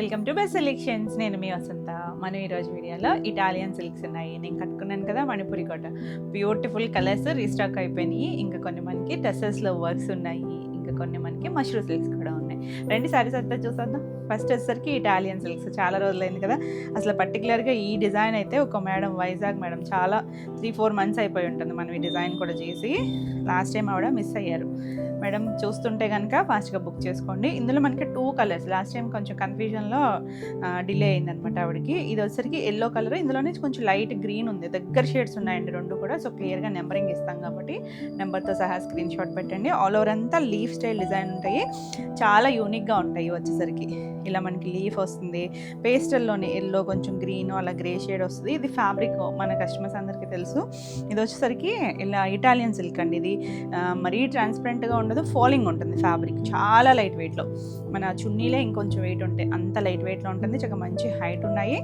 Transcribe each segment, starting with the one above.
Welcome to best selections. నేను మీ వసంత. మనం ఈరోజు వీడియోలో ఇటాలియన్ సిల్క్స్ ఉన్నాయి. నేను కట్టుకున్నాను కదా మణిపురి కోట, బ్యూటిఫుల్ కలర్స్ రీస్టాక్ అయిపోయినాయి. ఇంకా కొన్ని మనకి టెసెస్లో వర్క్స్ ఉన్నాయి, ఇంకా కొన్ని మనకి మష్రూ సిల్క్స్ కూడా ఉన్నాయి. రెండు సారీస్ అంతా చూసేద్దాం. ఫస్ట్ వచ్చేసరికి ఇటాలియన్ సిల్క్స్. చాలా రోజులైంది కదా అసలు. పర్టికులర్గా ఈ డిజైన్ అయితే ఒక మేడం, వైజాగ్ మేడం, చాలా 3-4 months అయిపోయి ఉంటుంది మనం ఈ డిజైన్ కూడా చేసి. లాస్ట్ టైం ఆవిడ మిస్ అయ్యారు. మేడం చూస్తుంటే కనుక ఫాస్ట్గా బుక్ చేసుకోండి. ఇందులో మనకి 2 కలర్స్. లాస్ట్ టైం కొంచెం కన్ఫ్యూజన్లో డిలే అయిందనమాట ఆవిడకి. ఇది వచ్చేసరికి ఎల్లో కలర్, ఇందులోనే కొంచెం లైట్ గ్రీన్ ఉంది. దగ్గర షేడ్స్ ఉన్నాయండి రెండు కూడా. సో క్లియర్గా నెంబరింగ్ ఇస్తాం కాబట్టి నెంబర్తో సహా స్క్రీన్ షాట్ పెట్టండి. ఆల్ ఓవర్ అంతా లీఫ్ స్టైల్ డిజైన్ ఉంటాయి. చాలా యూనిక్గా ఉంటాయి. వచ్చేసరికి ఇలా మనకి లీఫ్ వస్తుంది, పేస్టల్లోనే ఎల్లో, కొంచెం గ్రీన్, అలా గ్రే షేడ్ వస్తుంది. ఇది ఫ్యాబ్రిక్ మన కస్టమర్స్ అందరికీ తెలుసు. ఇది వచ్చేసరికి ఇలా ఇటాలియన్ సిల్క్ అండి. ఇది మరీ ట్రాన్స్పరెంట్గా ఉండదు, ఫాలింగ్ ఉంటుంది ఫ్యాబ్రిక్. చాలా లైట్ వెయిట్లో, మన చున్నీలే ఇంకొంచెం వెయిట్ ఉంటాయి, అంత లైట్ వెయిట్లో ఉంటుంది. చాలా మంచి హైట్ ఉన్నాయి.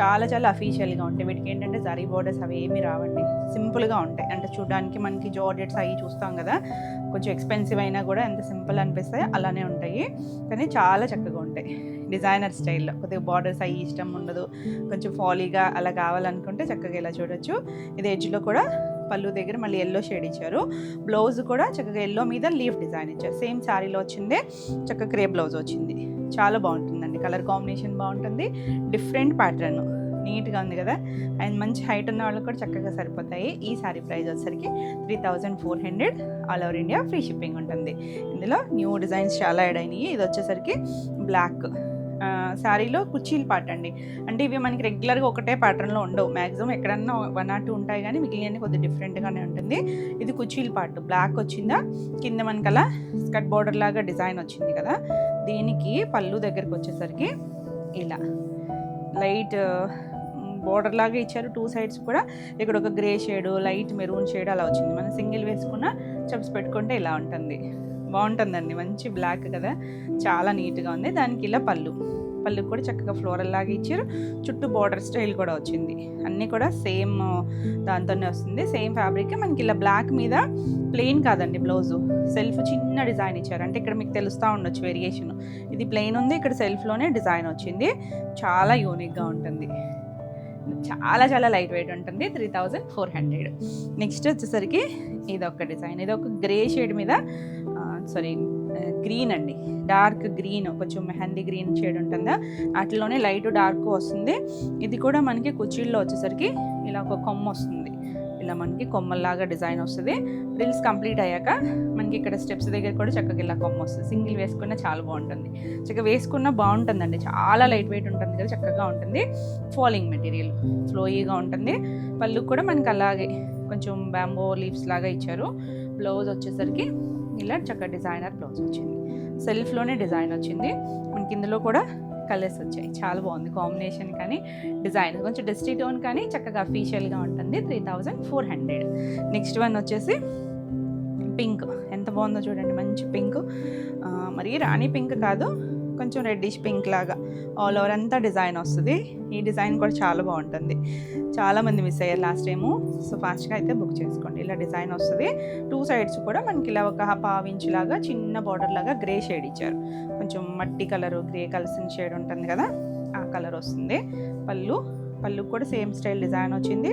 చాలా చాలా అఫీషియల్గా ఉంటాయి. వీటికి ఏంటంటే జరీ బోర్డర్స్ అవి ఏమీ రావండి, సింపుల్గా ఉంటాయి. అంటే చూడడానికి మనకి జార్జెట్స్ అవి చూస్తాం కదా, కొంచెం ఎక్స్పెన్సివ్ అయినా కూడా ఎంత సింపుల్ అనిపిస్తాయి అలానే ఉంటాయి. కానీ చాలా చక్కగా ఉంటాయి. డిజైనర్ స్టైల్లో, కొద్దిగా బార్డర్స్ అవి ఇష్టం ఉండదు, కొంచెం ఫాలీగా అలా కావాలనుకుంటే చక్కగా ఇలా చూడొచ్చు. ఇది ఎడ్జ్లో కూడా పళ్ళు దగ్గర మళ్ళీ ఎల్లో షేడ్ ఇచ్చారు. బ్లౌజ్ కూడా చక్కగా ఎల్లో మీద లీఫ్ డిజైన్ ఇచ్చారు. సేమ్ శారీలో వచ్చిందే, చక్కగా క్రే బ్లౌజ్ వచ్చింది. చాలా బాగుంటుందండి. కలర్ కాంబినేషన్ బాగుంటుంది, డిఫరెంట్ ప్యాటర్న్, నీట్గా ఉంది కదా. అండ్ మంచి హైట్ ఉన్న వాళ్ళకి కూడా చక్కగా సరిపోతాయి. ఈ శారీ ప్రైస్ వచ్చేసరికి 3400. All over India free shipping ఉంటుంది. ఇందులో న్యూ డిజైన్స్ చాలా యాడ్ అయినాయి. ఇది వచ్చేసరికి బ్లాక్ శారీలో కుర్చీలు పార్ట్ అండి. అంటే ఇవి మనకి రెగ్యులర్గా ఒకటే ప్యాటర్న్లో ఉండవు, మ్యాక్సిమం ఎక్కడన్నా 1 or 2 ఉంటాయి, కానీ మిగిలిన కొద్దిగా డిఫరెంట్గానే ఉంటుంది. ఇది కుర్చీలు పార్ట్ బ్లాక్ వచ్చిందా, కింద మనకి అలా స్కర్ట్ బార్డర్ లాగా డిజైన్ వచ్చింది కదా. దీనికి పళ్ళు దగ్గరకు వచ్చేసరికి ఇలా లైట్ బోర్డర్ లాగా ఇచ్చారు. 2 sides కూడా ఇక్కడ ఒక grey shade, light maroon shade అలా వచ్చింది. మనం సింగిల్ వేసుకున్న చెప్స్ పెట్టుకుంటే ఇలా ఉంటుంది. బాగుంటుందండి. మంచి బ్లాక్ కదా, చాలా నీట్గా ఉంది. దానికి ఇలా పళ్ళు కూడా చక్కగా ఫ్లోరల్ లాగా ఇచ్చారు. చుట్టూ బార్డర్ స్టైల్ కూడా వచ్చింది. అన్నీ కూడా సేమ్ దాంతోనే వస్తుంది, సేమ్ ఫ్యాబ్రిక్. మనకి ఇలా బ్లాక్ మీద ప్లెయిన్ కాదండి బ్లౌజు, సెల్ఫ్ చిన్న డిజైన్ ఇచ్చారు. అంటే ఇక్కడ మీకు తెలుస్తూ ఉండొచ్చు వేరియేషన్. ఇది ప్లెయిన్ ఉంది, ఇక్కడ సెల్ఫ్లోనే డిజైన్ వచ్చింది. చాలా యూనిక్గా ఉంటుంది. చాలా చాలా లైట్ వెయిట్ ఉంటుంది. 3400. నెక్స్ట్ వచ్చేసరికి ఇది ఒక డిజైన్. ఇది ఒక గ్రే షేడ్ మీద, గ్రీన్ అండి, డార్క్ గ్రీన్, కొంచెం మెహందీ గ్రీన్ షేడ్ ఉంటుందా, వాటిలోనే లైట్ డార్క్ వస్తుంది. ఇది కూడా మనకి కుర్చీల్లో వచ్చేసరికి ఇలా ఒక కొమ్మ వస్తుంది. ఇలా మనకి కొమ్మల్లాగా డిజైన్ వస్తుంది. ఫ్రిల్స్ కంప్లీట్ అయ్యాక మనకి ఇక్కడ స్టెప్స్ దగ్గర కూడా చక్కగా ఇలా కొమ్మ వస్తుంది. సింగిల్ వేసుకున్న చాలా బాగుంటుంది, చక్కగా వేసుకున్న బాగుంటుందండి. చాలా లైట్ వెయిట్ ఉంటుంది కదా, చక్కగా ఉంటుంది. ఫాలింగ్ మెటీరియల్, ఫ్లోయీగా ఉంటుంది. పళ్ళు కూడా మనకి అలాగే కొంచెం బ్యాంబో లీవ్స్ లాగా ఇచ్చారు. బ్లౌజ్ వచ్చేసరికి ఇలా చక్కగా డిజైనర్ బ్లౌజ్ వచ్చింది. సెల్ఫ్లోనే డిజైన్ వచ్చింది. మనకి ఇందులో కూడా కలర్స్ వచ్చాయి. చాలా బాగుంది కాంబినేషన్, కానీ డిజైన్ కొంచెం డస్టీ టోన్, కానీ చక్కగా అఫీషియల్గా ఉంటుంది. 3400. నెక్స్ట్ వన్ వచ్చేసి పింక్. ఎంత బాగుందో చూడండి, మంచి పింక్. మరి రాణి పింక్ కాదు, కొంచెం రెడ్డిష్ పింక్ లాగా ఆల్ ఓవర్ అంతా డిజైన్ వస్తుంది. ఈ డిజైన్ కూడా చాలా బాగుంటుంది. చాలామంది మిస్ అయ్యారు లాస్ట్ టైము. సో ఫాస్ట్గా అయితే బుక్ చేసుకోండి. ఇలా డిజైన్ వస్తుంది. 2 sides కూడా మనకి ఇలా ఒక 1/2 inch లాగా చిన్న బార్డర్ లాగా గ్రే షేడ్ ఇచ్చారు. కొంచెం మట్టి కలరు, గ్రే కలిసిన షేడ్ ఉంటుంది కదా, ఆ కలర్ వస్తుంది. పళ్ళు కూడా సేమ్ స్టైల్ డిజైన్ వచ్చింది.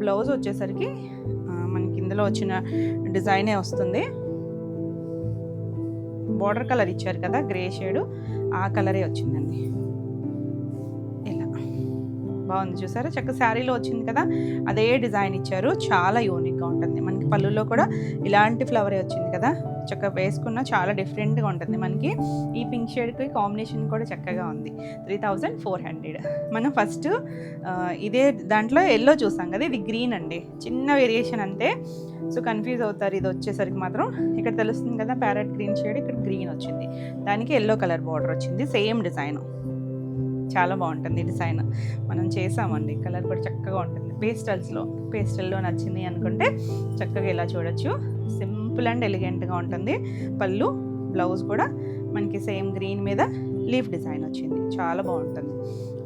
బ్లౌజ్ వచ్చేసరికి మనకి ఇందులో వచ్చిన డిజైనే వస్తుంది. బార్డర్ కలర్ ఇచ్చారు కదా, గ్రే షేడు, ఆ కలరే వచ్చిందండి. ఇలా బాగుంది చూసారా, చక్క శారీలో వచ్చింది కదా, అదే డిజైన్ ఇచ్చారు. చాలా యూనిక్గా ఉంటుంది. మనకి పళ్ళులో కూడా ఇలాంటి ఫ్లవరే వచ్చింది కదా, చక్కగా వేసుకున్న చాలా డిఫరెంట్గా ఉంటుంది. మనకి ఈ పింక్ షేడ్కి కాంబినేషన్ కూడా చక్కగా ఉంది. 3400. మనం ఫస్ట్ ఇదే దాంట్లో ఎల్లో చూసాం కదా, ఇది గ్రీన్ అండి, చిన్న వేరియేషన్ అంతే. సో కన్ఫ్యూజ్ అవుతారు. ఇది వచ్చేసరికి మాత్రం ఇక్కడ తెలుస్తుంది కదా, ప్యారెట్ గ్రీన్ షేడ్, ఇక్కడ గ్రీన్ వచ్చింది, దానికి ఎల్లో కలర్ బార్డర్ వచ్చింది. సేమ్ డిజైన్, చాలా బాగుంటుంది డిజైన్. మనం చేసామండి. కలర్ కూడా చక్కగా ఉంటుంది. పేస్టల్లో నచ్చింది అనుకుంటే చక్కగా ఇలా చూడొచ్చు. సింపుల్ అండ్ ఎలిగెంట్గా ఉంటుంది. పళ్ళు, బ్లౌజ్ కూడా మనకి సేమ్ గ్రీన్ మీద లీఫ్ డిజైన్ వచ్చింది. చాలా బాగుంటుంది.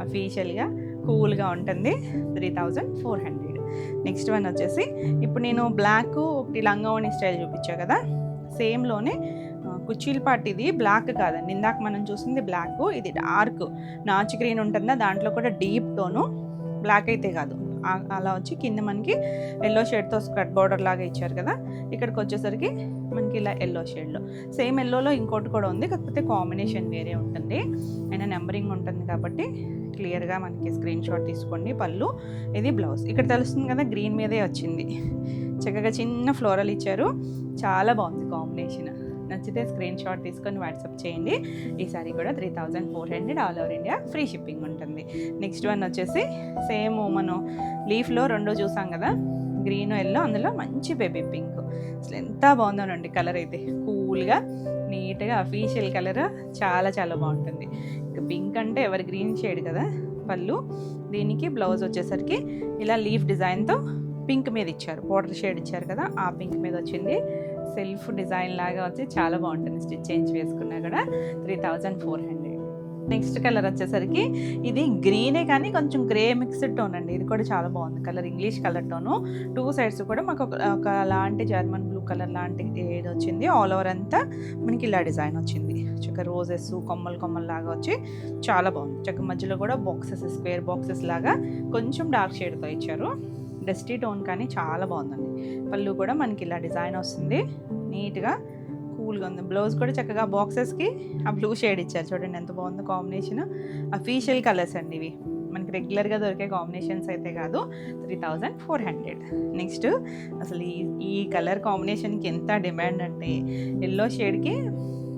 అఫీషియల్గా కూల్గా ఉంటుంది. 3400. నెక్స్ట్ వన్ వచ్చేసి, ఇప్పుడు నేను బ్లాక్ ఒకటి లంగావోణి స్టైల్ చూపించా కదా, సేమ్లోనే కుర్చీల పార్ట్ ఇది బ్లాక్ కాదండి, ఇందాక మనం చూసింది బ్లాక్, ఇది డార్క్ నాచు గ్రీన్ ఉంటుందా దాంట్లో కూడా డీప్ టోను, బ్లాక్ అయితే కాదు అలా వచ్చి కింద మనకి ఎల్లో షేడ్తో స్కర్ట్ బార్డర్ లాగా ఇచ్చారు కదా. ఇక్కడికి వచ్చేసరికి మనకి ఇలా ఎల్లో షేడ్లో, సేమ్ ఎల్లోలో ఇంకోటి కూడా ఉంది, కాకపోతే కాంబినేషన్ వేరే ఉంటుంది, అయినా నెంబరింగ్ ఉంటుంది కాబట్టి క్లియర్గా మనకి స్క్రీన్ షాట్ తీసుకోండి. పళ్ళు, ఇది బ్లౌజ్. ఇక్కడ తెలుస్తుంది కదా గ్రీన్ మీదే వచ్చింది, చక్కగా చిన్న ఫ్లోరల్ ఇచ్చారు, చాలా బాగుంది కాంబినేషన్. నచ్చితే స్క్రీన్ షాట్ తీసుకొని వాట్సాప్ చేయండి. ఈ సారీ కూడా 3400 all over India, free shipping ఉంటుంది. నెక్స్ట్ వన్ వచ్చేసి సేమ్ మనం లీఫ్లో రెండు చూసాం కదా, గ్రీన్ ఎల్లో, అందులో మంచి బేబీ పింక్. అసలు ఎంత బాగుందోనండి కలర్ అయితే, కూల్గా నీట్గా అఫీషియల్ కలర్, చాలా చాలా బాగుంటుంది. ఇంకా పింక్ అంటే ఎవరి గ్రీన్ షేడ్ కదా. పళ్ళు, దీనికి బ్లౌజ్ వచ్చేసరికి ఇలా లీఫ్ డిజైన్తో పింక్ మీద ఇచ్చారు, బోర్డర్ షేడ్ ఇచ్చారు కదా, ఆ పింక్ మీద వచ్చింది. సెల్ఫ్ డిజైన్ లాగా వచ్చి చాలా బాగుంటుంది, స్టిచ్ చేంజ్ వేసుకున్నా కూడా 3400. నెక్స్ట్ కలర్ వచ్చేసరికి ఇది గ్రీనే కానీ కొంచెం గ్రే మిక్స్డ్ టోన్ అండి, ఇది కూడా చాలా బాగుంది colour, English colour tone. Two sides కూడా మాకు ఒక లాంటి జర్మన్ బ్లూ కలర్ లాంటి ఏది వచ్చింది, ఆల్ ఓవర్ అంతా మనకి ఇలా డిజైన్ వచ్చింది, చక్కగా రోజెస్ కొమ్మలు కొమ్మలు లాగా వచ్చి చాలా బాగుంది. చక్కగా మధ్యలో కూడా బాక్సెస్, స్క్వేర్ బాక్సెస్ లాగా కొంచెం డార్క్ షేడ్తో ఇచ్చారు, డస్టీ టోన్ కానీ చాలా బాగుందండి. పళ్ళు కూడా మనకి ఇలా డిజైన్ వస్తుంది, నీట్గా కూల్గా ఉంది. బ్లౌజ్ కూడా చక్కగా బాక్సెస్కి ఆ బ్లూ షేడ్ ఇచ్చారు, చూడండి ఎంత బాగుందో కాంబినేషన్. అఫీషియల్ కలర్స్ అండి ఇవి, మనకి రెగ్యులర్గా దొరికే కాంబినేషన్స్ అయితే కాదు. 3400. నెక్స్ట్ అసలు ఈ కలర్ కాంబినేషన్కి ఎంత డిమాండ్ అంటే, ఎల్లో షేడ్కి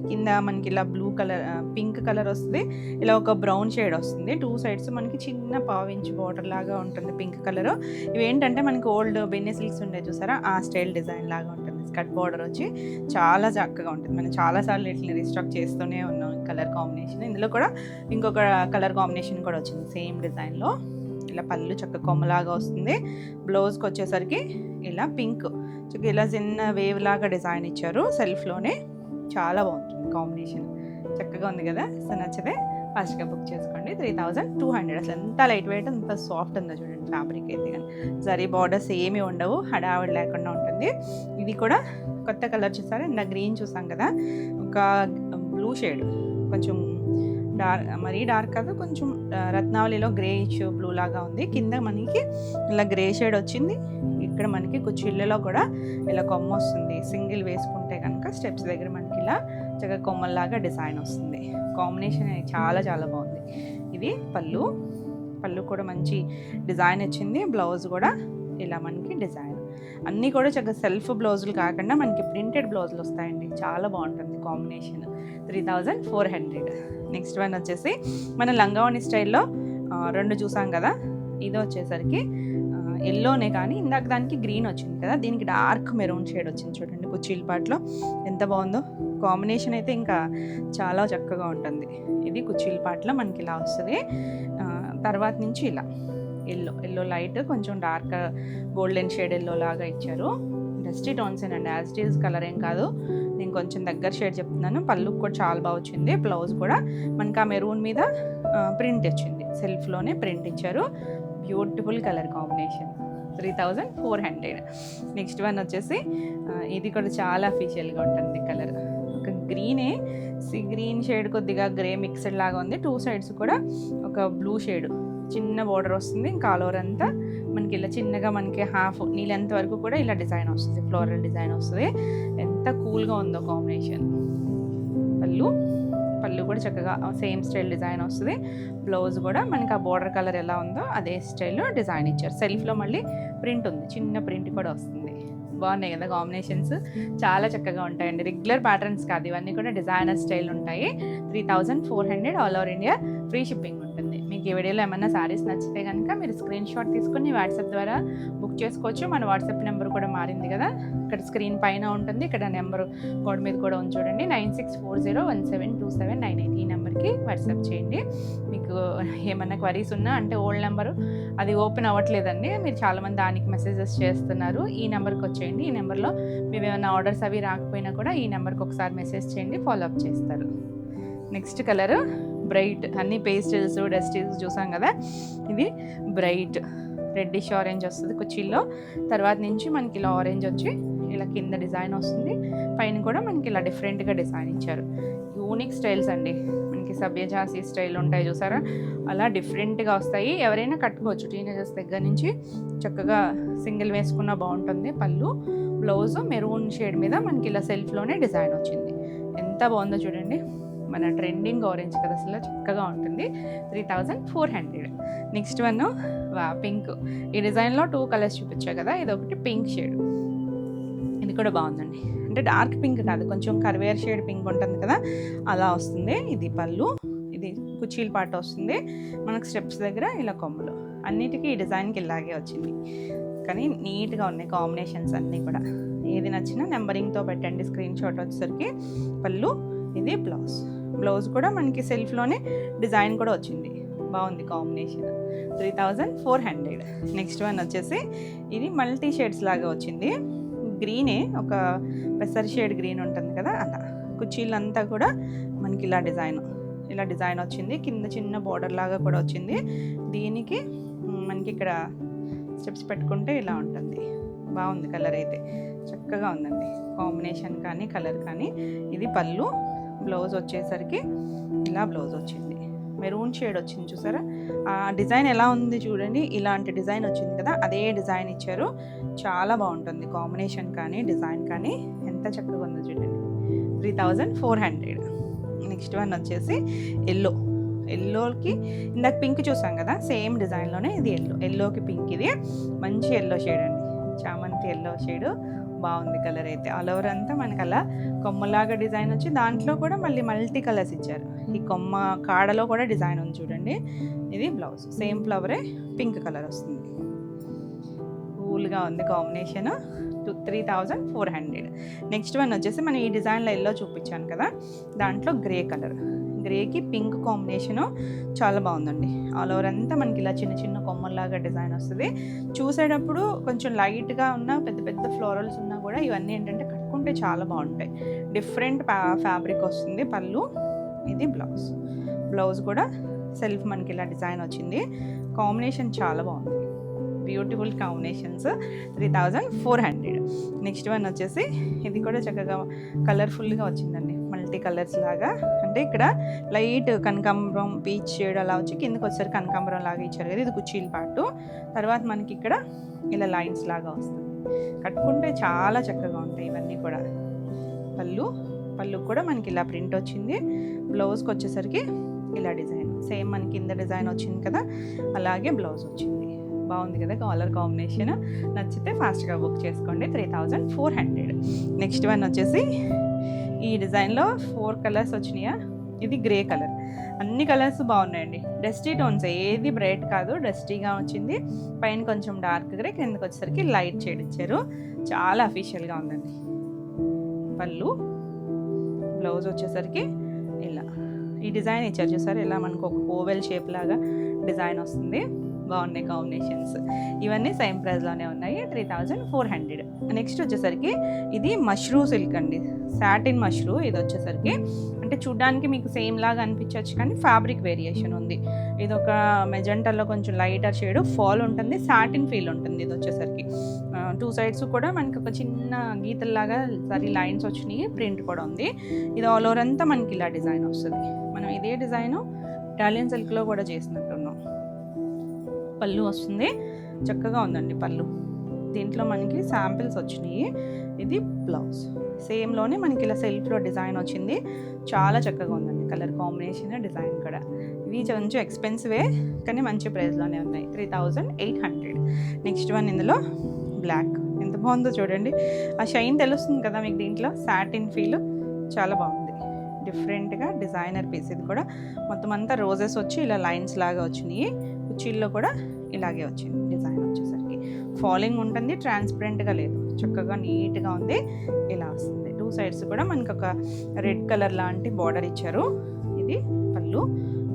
కింద మనకి ఇలా బ్లూ కలర్, పింక్ కలర్ వస్తుంది, ఇలా ఒక బ్రౌన్ షేడ్ వస్తుంది, టూ సైడ్స్ మనకి చిన్న పావించ్ బార్డర్ లాగా ఉంటుంది పింక్ కలర్. ఇవేంటంటే మనకి ఓల్డ్ బెన్నీ సిల్క్స్ ఉండే చూసారా, ఆ స్టైల్ డిజైన్ లాగా ఉంటుంది. స్కర్ట్ బార్డర్ వచ్చి చాలా చక్కగా ఉంటుంది. మనం చాలాసార్లు ఇట్లా రీస్టాక్ చేస్తూనే ఉన్నాం కలర్ కాంబినేషన్. ఇందులో కూడా ఇంకొక కలర్ కాంబినేషన్ కూడా వచ్చింది సేమ్ డిజైన్లో. ఇలా పళ్ళు చక్క కొమ్మలాగా వస్తుంది, బ్లౌజ్కి వచ్చేసరికి ఇలా పింక్ చక్క ఇలా చిన్న వేవ్ లాగా డిజైన్ ఇచ్చారు సెల్ఫ్లోనే, చాలా బాగుంటుంది కాంబినేషన్, చక్కగా ఉంది కదా. సో నచ్చితే ఫాస్ట్గా బుక్ చేసుకోండి. 3200. అసలు ఎంత లైట్ వెయిట్, ఎంత సాఫ్ట్ ఉందో చూడండి ఫ్యాబ్రిక్ అయితే. కానీ జరీ బార్డర్స్ ఏమీ ఉండవు, హడావిడి లేకుండా ఉంటుంది. ఇది కూడా కొత్త కలర్ చూసారా, ఇందా గ్రీన్ చూసాం కదా, ఒక బ్లూ షేడ్, కొంచెం డార్క్, మరీ డార్క్ కాదు, కొంచెం రత్నావళిలో గ్రేయిష్ బ్లూ లాగా ఉంది. కింద మనకి ఇలా గ్రే షేడ్ వచ్చింది, ఇక్కడ మనకి కుచ్చిళ్ళలో కూడా ఇలా కొమ్మ వస్తుంది. సింగిల్ వేసుకుంటే కనుక స్టెప్స్ దగ్గర మనకి ఇలా చక్కగా కొమ్మల్లాగా డిజైన్ వస్తుంది. కాంబినేషన్ చాలా చాలా బాగుంది. ఇది పళ్ళు, పళ్ళు కూడా మంచి డిజైన్ వచ్చింది, బ్లౌజ్ కూడా ఇలా మనకి డిజైన్. అన్నీ కూడా చక్కగా సెల్ఫ్ బ్లౌజులు కాకుండా మనకి ప్రింటెడ్ బ్లౌజులు వస్తాయండి, చాలా బాగుంటుంది కాంబినేషన్. 3400. నెక్స్ట్ వన్ వచ్చేసి మన లంగావణి స్టైల్లో రెండు చూసాం కదా, ఇది వచ్చేసరికి ఎల్లోనే కానీ ఇందాక దానికి గ్రీన్ వచ్చింది కదా, దీనికి డార్క్ మెరూన్ షేడ్ వచ్చింది చూడండి కుచ్చీల పాటలో, ఎంత బాగుందో కాంబినేషన్ అయితే ఇంకా చాలా చక్కగా ఉంటుంది. ఇది కుచ్చీల పాటలో మనకి ఇలా వస్తుంది. తర్వాత నుంచి ఇలా ఎల్లో లైట్, కొంచెం డార్క్ గోల్డెన్ షేడ్ ఎల్లో లాగా ఇచ్చారు. డస్టీ టోన్స్ ఏనండి, యాజ్ ఇట్ ఈజ్ కలర్ ఏం కాదు, నేను కొంచెం దగ్గర షేడ్ చెప్తున్నాను. పళ్ళు కూడా చాలా బాగా వచ్చింది, బ్లౌజ్ కూడా మనకి ఆ మెరూన్ మీద ప్రింట్ వచ్చింది, సెల్ఫ్లోనే ప్రింట్ ఇచ్చారు. Beautiful colour combination. 3400. Next one వచ్చేసి ఇది కూడా చాలా అఫీషియల్గా ఉంటుంది కలర్, ఒక గ్రీనే, గ్రీన్ షేడ్ కొద్దిగా గ్రే మిక్స్డ్ లాగా ఉంది. టూ సైడ్స్ కూడా ఒక బ్లూ షేడ్ చిన్న బోర్డర్ వస్తుంది, ఇంకా ఆల్ ఓవర్ అంతా మనకి ఇలా చిన్నగా మనకి హాఫ్ నీ లెంత్ వరకు కూడా ఇలా డిజైన్ వస్తుంది, ఫ్లోరల్ డిజైన్ వస్తుంది. ఎంత కూల్గా ఉందో కాంబినేషన్. పళ్ళు కూడా చక్కగా సేమ్ స్టైల్ డిజైన్ వస్తుంది. బ్లౌజ్ కూడా మనకి ఆ బోర్డర్ కలర్ ఎలా ఉందో అదే స్టైల్లో డిజైన్ ఇచ్చారు. సెల్ఫ్లో మళ్ళీ ప్రింట్ ఉంది, చిన్న ప్రింట్ కూడా వస్తుంది. బాగున్నాయి కదా కాంబినేషన్స్, చాలా చక్కగా ఉంటాయండి. రెగ్యులర్ ప్యాటర్న్స్ కాదు, ఇవన్నీ కూడా డిజైనర్ స్టైల్ ఉంటాయి. 3400 all over India, free shipping ఉంటుంది. మీకు ఈ వీడియోలో ఏమన్నా సారీస్ నచ్చితే కనుక మీరు స్క్రీన్ షాట్ తీసుకుని వాట్సాప్ ద్వారా బుక్ చేసుకోవచ్చు. మన వాట్సాప్ నెంబర్ కూడా మారింది కదా, ఇక్కడ స్క్రీన్ పైన ఉంటుంది, ఇక్కడ నెంబర్ కోడ్ మీద కూడా ఉంది చూడండి, 9640172798. ఈ నెంబర్కి వాట్సాప్ చేయండి. మీకు ఏమన్నా క్వరీస్ ఉన్నా, అంటే ఓల్డ్ నెంబరు అది ఓపెన్ అవ్వట్లేదండి, మీరు చాలామంది దానికి మెసేజెస్ చేస్తున్నారు, ఈ నెంబర్కి వచ్చేయండి. ఈ నెంబర్లో మేము ఏమైనా ఆర్డర్స్ అవి రాకపోయినా కూడా ఈ నెంబర్కి ఒకసారి మెసేజ్ చేయండి, ఫాలో అప్ చేస్తారు. నెక్స్ట్ కలర్ బ్రైట్, అన్ని పేస్టల్స్ డస్టీస్ చూసాం కదా, ఇది బ్రైట్ రెడ్డిష్ ఆరెంజ్ వస్తుంది కుచ్చిల్లో. తర్వాత నుంచి మనకి ఇలా ఆరెంజ్ వచ్చి ఇలా కింద డిజైన్ వస్తుంది, పైన కూడా మనకి ఇలా డిఫరెంట్గా డిజైన్ ఇచ్చారు. యూనిక్ స్టైల్స్ అండి, మనకి సభ్యజాసి స్టైల్ ఉంటాయి చూసారా, అలా డిఫరెంట్గా వస్తాయి. ఎవరైనా కట్టుకోవచ్చు, టీనేజర్స్ దగ్గర నుంచి చక్కగా సింగిల్ వేసుకున్న బాగుంటుంది. పళ్ళు, బ్లౌజ్ మెరూన్ షేడ్ మీద మనకి ఇలా సెల్ఫ్లోనే డిజైన్ వచ్చింది. ఎంత బాగుందో చూడండి, మన ట్రెండింగ్ ఆరెంజ్ కదా, అసలు చక్కగా ఉంటుంది. 3400. Next one pink. ఈ డిజైన్లో 2 కలర్స్ చూపించా కదా, ఇది ఒకటి పింక్ షేడ్, ఇది కూడా బాగుందండి. అంటే డార్క్ పింక్ కాదు, కొంచెం కర్వేర్ షేడ్ పింక్ ఉంటుంది కదా, అలా వస్తుంది. ఇది పళ్ళు, ఇది కుచీల పాట వస్తుంది మనకు, స్టెప్స్ దగ్గర ఇలా కొమ్మలు, అన్నిటికీ ఈ డిజైన్కి ఇలాగే వచ్చింది. కానీ నీట్గా ఉన్నాయి కాంబినేషన్స్ అన్నీ కూడా. ఏది నచ్చినా నెంబరింగ్తో పెట్టండి స్క్రీన్ షాట్ వచ్చేసరికి. పళ్ళు, ఇది బ్లౌజ్. బ్లౌజ్ కూడా మనకి సెల్ఫ్లోనే డిజైన్ కూడా వచ్చింది, బాగుంది కాంబినేషన్. 3400. నెక్స్ట్ వన్ వచ్చేసి ఇది మల్టీ షేడ్స్ లాగా వచ్చింది. గ్రీనే, ఒక పెసర్ షేడ్ గ్రీన్ ఉంటుంది కదా, అలా కుర్చీలంతా కూడా మనకి ఇలా డిజైన్ వచ్చింది. కింద చిన్న బోర్డర్ లాగా కూడా వచ్చింది. దీనికి మనకి ఇక్కడ స్టెప్స్ పెట్టుకుంటే ఇలా ఉంటుంది. బాగుంది, కలర్ అయితే చక్కగా ఉందండి, కాంబినేషన్ కానీ కలర్ కానీ. ఇది పళ్ళు, బ్లౌజ్ వచ్చేసరికి ఇలా బ్లౌజ్ వచ్చింది, మెరూన్ షేడ్ వచ్చింది చూసారా. ఆ డిజైన్ ఎలా ఉంది చూడండి, ఇలాంటి డిజైన్ వచ్చింది కదా, అదే డిజైన్ ఇచ్చారు. చాలా బాగుంటుంది కాంబినేషన్ కానీ డిజైన్ కానీ, ఎంత చక్కగా ఉందో చూడండి. 3400. నెక్స్ట్ వన్ వచ్చేసి ఎల్లోకి ఇందాక పింక్ చూసాం కదా, సేమ్ డిజైన్లోనే ఇది ఎల్లోకి పింక్. ఇది మంచి ఎల్లో షేడ్ అండి, చామంతి ఎల్లో షేడ్, బాగుంది కలర్ అయితే. ఆల్ ఓవర్ అంతా మనకి అలా కొమ్మలాగా డిజైన్ వచ్చి దాంట్లో కూడా మళ్ళీ మల్టీ కలర్స్ ఇచ్చారు. ఈ కొమ్మ కాడలో కూడా డిజైన్ ఉంది చూడండి. ఇది బ్లౌజ్, సేమ్ ఫ్లవరే పింక్ కలర్ వస్తుంది. కూల్గా ఉంది కాంబినేషన్. 3400. నెక్స్ట్ వన్ వచ్చేసి మనం ఈ డిజైన్లో ఎల్లో చూపించాను కదా, దాంట్లో గ్రే కలర్, గ్రేకి పింక్ కాంబినేషను చాలా బాగుందండి. ఆల్ ఓవర్ అంతా మనకి ఇలా చిన్న చిన్న కొమ్మల్లాగా డిజైన్ వస్తుంది. చూసేటప్పుడు కొంచెం లైట్గా ఉన్న పెద్ద పెద్ద ఫ్లోరల్స్ ఉన్నా కూడా ఇవన్నీ ఏంటంటే కట్టుకుంటే చాలా బాగుంటాయి. డిఫరెంట్ ఫ్యాబ్రిక్ వస్తుంది. పళ్ళు, ఇది బ్లౌజ్ కూడా సెల్ఫ్ మనకి ఇలా డిజైన్ వచ్చింది. కాంబినేషన్ చాలా బాగుంది, బ్యూటిఫుల్ కాంబినేషన్స్. 3400. నెక్స్ట్ వన్ వచ్చేసి ఇది కూడా చక్కగా కలర్ఫుల్గా వచ్చిందండి, మల్టీ కలర్స్ లాగా. అంటే ఇక్కడ లైట్ కనకాంబరం పీచ్ షేడ్ అలా వచ్చి కిందకి వచ్చేసరి కనకాంబరం లాగా ఇచ్చారు కదా, ఇది కుచ్చీల పాటు. తర్వాత మనకి ఇక్కడ ఇలా లైన్స్ లాగా వస్తుంది, కట్టుకుంటే చాలా చక్కగా ఉంటాయి ఇవన్నీ కూడా. పళ్ళు కూడా మనకి ఇలా ప్రింట్ వచ్చింది. బ్లౌజ్కి వచ్చేసరికి ఇలా డిజైన్, సేమ్ మనకి కింద డిజైన్ వచ్చింది కదా, అలాగే బ్లౌజ్ వచ్చింది. బాగుంది కదా కలర్ కాంబినేషన్. నచ్చితే ఫాస్ట్గా బుక్ చేసుకోండి. 3400. నెక్స్ట్ వన్ వచ్చేసి ఈ డిజైన్లో 4 కలర్స్ వచ్చినాయా. ఇది గ్రే కలర్, అన్ని కలర్స్ బాగున్నాయండి. డస్టీ టోన్స్, ఏది బ్రైట్ కాదు, డస్టీగా వచ్చింది. పైన కొంచెం డార్క్ గ్రే, కిందకి వచ్చేసరికి లైట్ షేడ్ ఇచ్చారు. చాలా అఫీషియల్గా ఉందండి. పళ్ళు, బ్లౌజ్ వచ్చేసరికి ఇలా ఈ డిజైన్ ఇచ్చారు చూసారు, ఇలా మనకు ఒక ఓవెల్ షేప్ లాగా డిజైన్ వస్తుంది. బాగున్నాయి కాంబినేషన్స్. ఇవన్నీ సేమ్ ప్రైస్లోనే ఉన్నాయి. 3400. నెక్స్ట్ వచ్చేసరికి ఇది మష్రూ సిల్క్ అండి, సాటిన్ మష్రూ. ఇది వచ్చేసరికి అంటే చూడ్డానికి మీకు సేమ్ లాగా అనిపించవచ్చు కానీ ఫ్యాబ్రిక్ వేరియేషన్ ఉంది. ఇది ఒక మెజెంటాలో కొంచెం లైటర్ షేడ్, ఫాల్ ఉంటుంది, సాటిన్ ఫీల్ ఉంటుంది. ఇది వచ్చేసరికి 2 సైడ్స్ కూడా మనకి ఒక చిన్న గీతల్లాగా సరి లైన్స్ వచ్చినాయి, ప్రింట్ కూడా ఉంది. ఇది ఆల్ ఓవర్ అంతా మనకి ఇలా డిజైన్ వస్తుంది. మనం ఇదే డిజైన్ ఇటాలియన్ సిల్క్లో కూడా చేసినట్టున్నాం. పళ్ళు వస్తుంది, చక్కగా ఉందండి పళ్ళు. దీంట్లో మనకి శాంపిల్స్ వచ్చినాయి. ఇది బ్లౌజ్, సేమ్లోనే మనకి ఇలా సెల్ఫ్లో డిజైన్ వచ్చింది. చాలా చక్కగా ఉందండి కలర్ కాంబినేషన్, డిజైన్ కూడా. ఇవి కొంచెం ఎక్స్పెన్సివే కానీ మంచి ప్రైస్లోనే ఉన్నాయి. 3800. నెక్స్ట్ వన్ ఇందులో బ్లాక్, ఎంత బాగుందో చూడండి. ఆ షైన్ తెలుస్తుంది కదా మీకు, దీంట్లో సాటిన్ ఫీల్ చాలా బాగుంది. డిఫరెంట్గా డిజైనర్ పీస్. ఇది కూడా మొత్తం అంతా రోజెస్ వచ్చి ఇలా లైన్స్ లాగా వచ్చినాయి. కుర్చీల్లో కూడా ఇలాగే వచ్చింది డిజైన్ వచ్చేసరికి. ఫాలింగ్ ఉంటుంది, ట్రాన్స్పరెంట్గా లేదు, చక్కగా నీట్గా ఉంది. ఇలా వస్తుంది. 2 సైడ్స్ కూడా మనకి ఒక రెడ్ కలర్ లాంటి బార్డర్ ఇచ్చారు. ఇది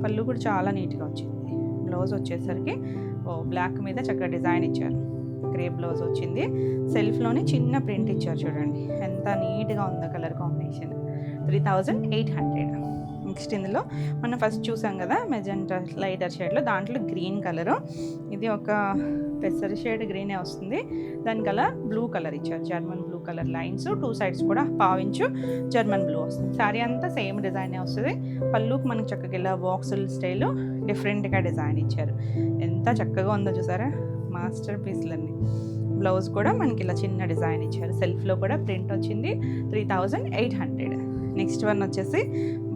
పళ్ళు కూడా చాలా నీట్గా వచ్చింది. బ్లౌజ్ వచ్చేసరికి బ్లాక్ మీద చక్కగా డిజైన్ ఇచ్చారు. గ్రే బ్లౌజ్ వచ్చింది. సెల్ఫ్లోనే చిన్న ప్రింట్ ఇచ్చారు చూడండి, ఎంత నీట్గా ఉందో కలర్ కాంబినేషన్. 3800. నెక్స్ట్ ఇందులో మనం ఫస్ట్ చూసాం కదా మెజెంటా లైటర్ షేడ్లో, దాంట్లో గ్రీన్ కలరు. ఇది ఒక పెసర్ షేడ్ గ్రీనే వస్తుంది. దానికలా బ్లూ కలర్ ఇచ్చారు, German blue colour lines, 2 sides కూడా పావించు జర్మన్ బ్లూ వస్తుంది. శారీ అంతా సేమ్ డిజైనే వస్తుంది. పళ్ళుకి మనకి చక్కగా ఇలా బాక్సుల స్టైల్ డిఫరెంట్గా డిజైన్ ఇచ్చారు. ఎంత చక్కగా ఉందో చూసారా, మాస్టర్ పీస్లన్నీ. బ్లౌజ్ కూడా మనకి ఇలా చిన్న డిజైన్ ఇచ్చారు. సెల్ఫ్లో కూడా ప్రింట్ వచ్చింది. 3800. నెక్స్ట్ వన్ వచ్చేసి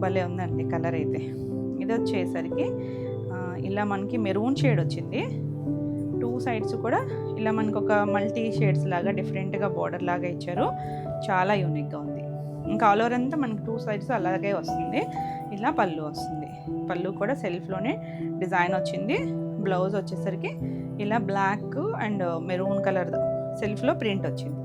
భలే ఉందండి కలర్ అయితే. ఇది వచ్చేసరికి ఇలా మనకి మెరూన్ షేడ్ వచ్చింది. 2 సైడ్స్ కూడా ఇలా మనకు ఒక మల్టీ షేడ్స్ లాగా డిఫరెంట్గా బార్డర్ లాగా ఇచ్చారు. చాలా యూనిక్గా ఉంది. ఇంకా ఆల్ ఓవర్ అంతా మనకి 2 సైడ్స్ అలాగే వస్తుంది. ఇలా పళ్ళు వస్తుంది. పళ్ళు కూడా సెల్ఫ్లోనే డిజైన్ వచ్చింది. బ్లౌజ్ వచ్చేసరికి ఇలా బ్లాక్ అండ్ మెరూన్ కలర్ సెల్ఫ్లో ప్రింట్ వచ్చింది.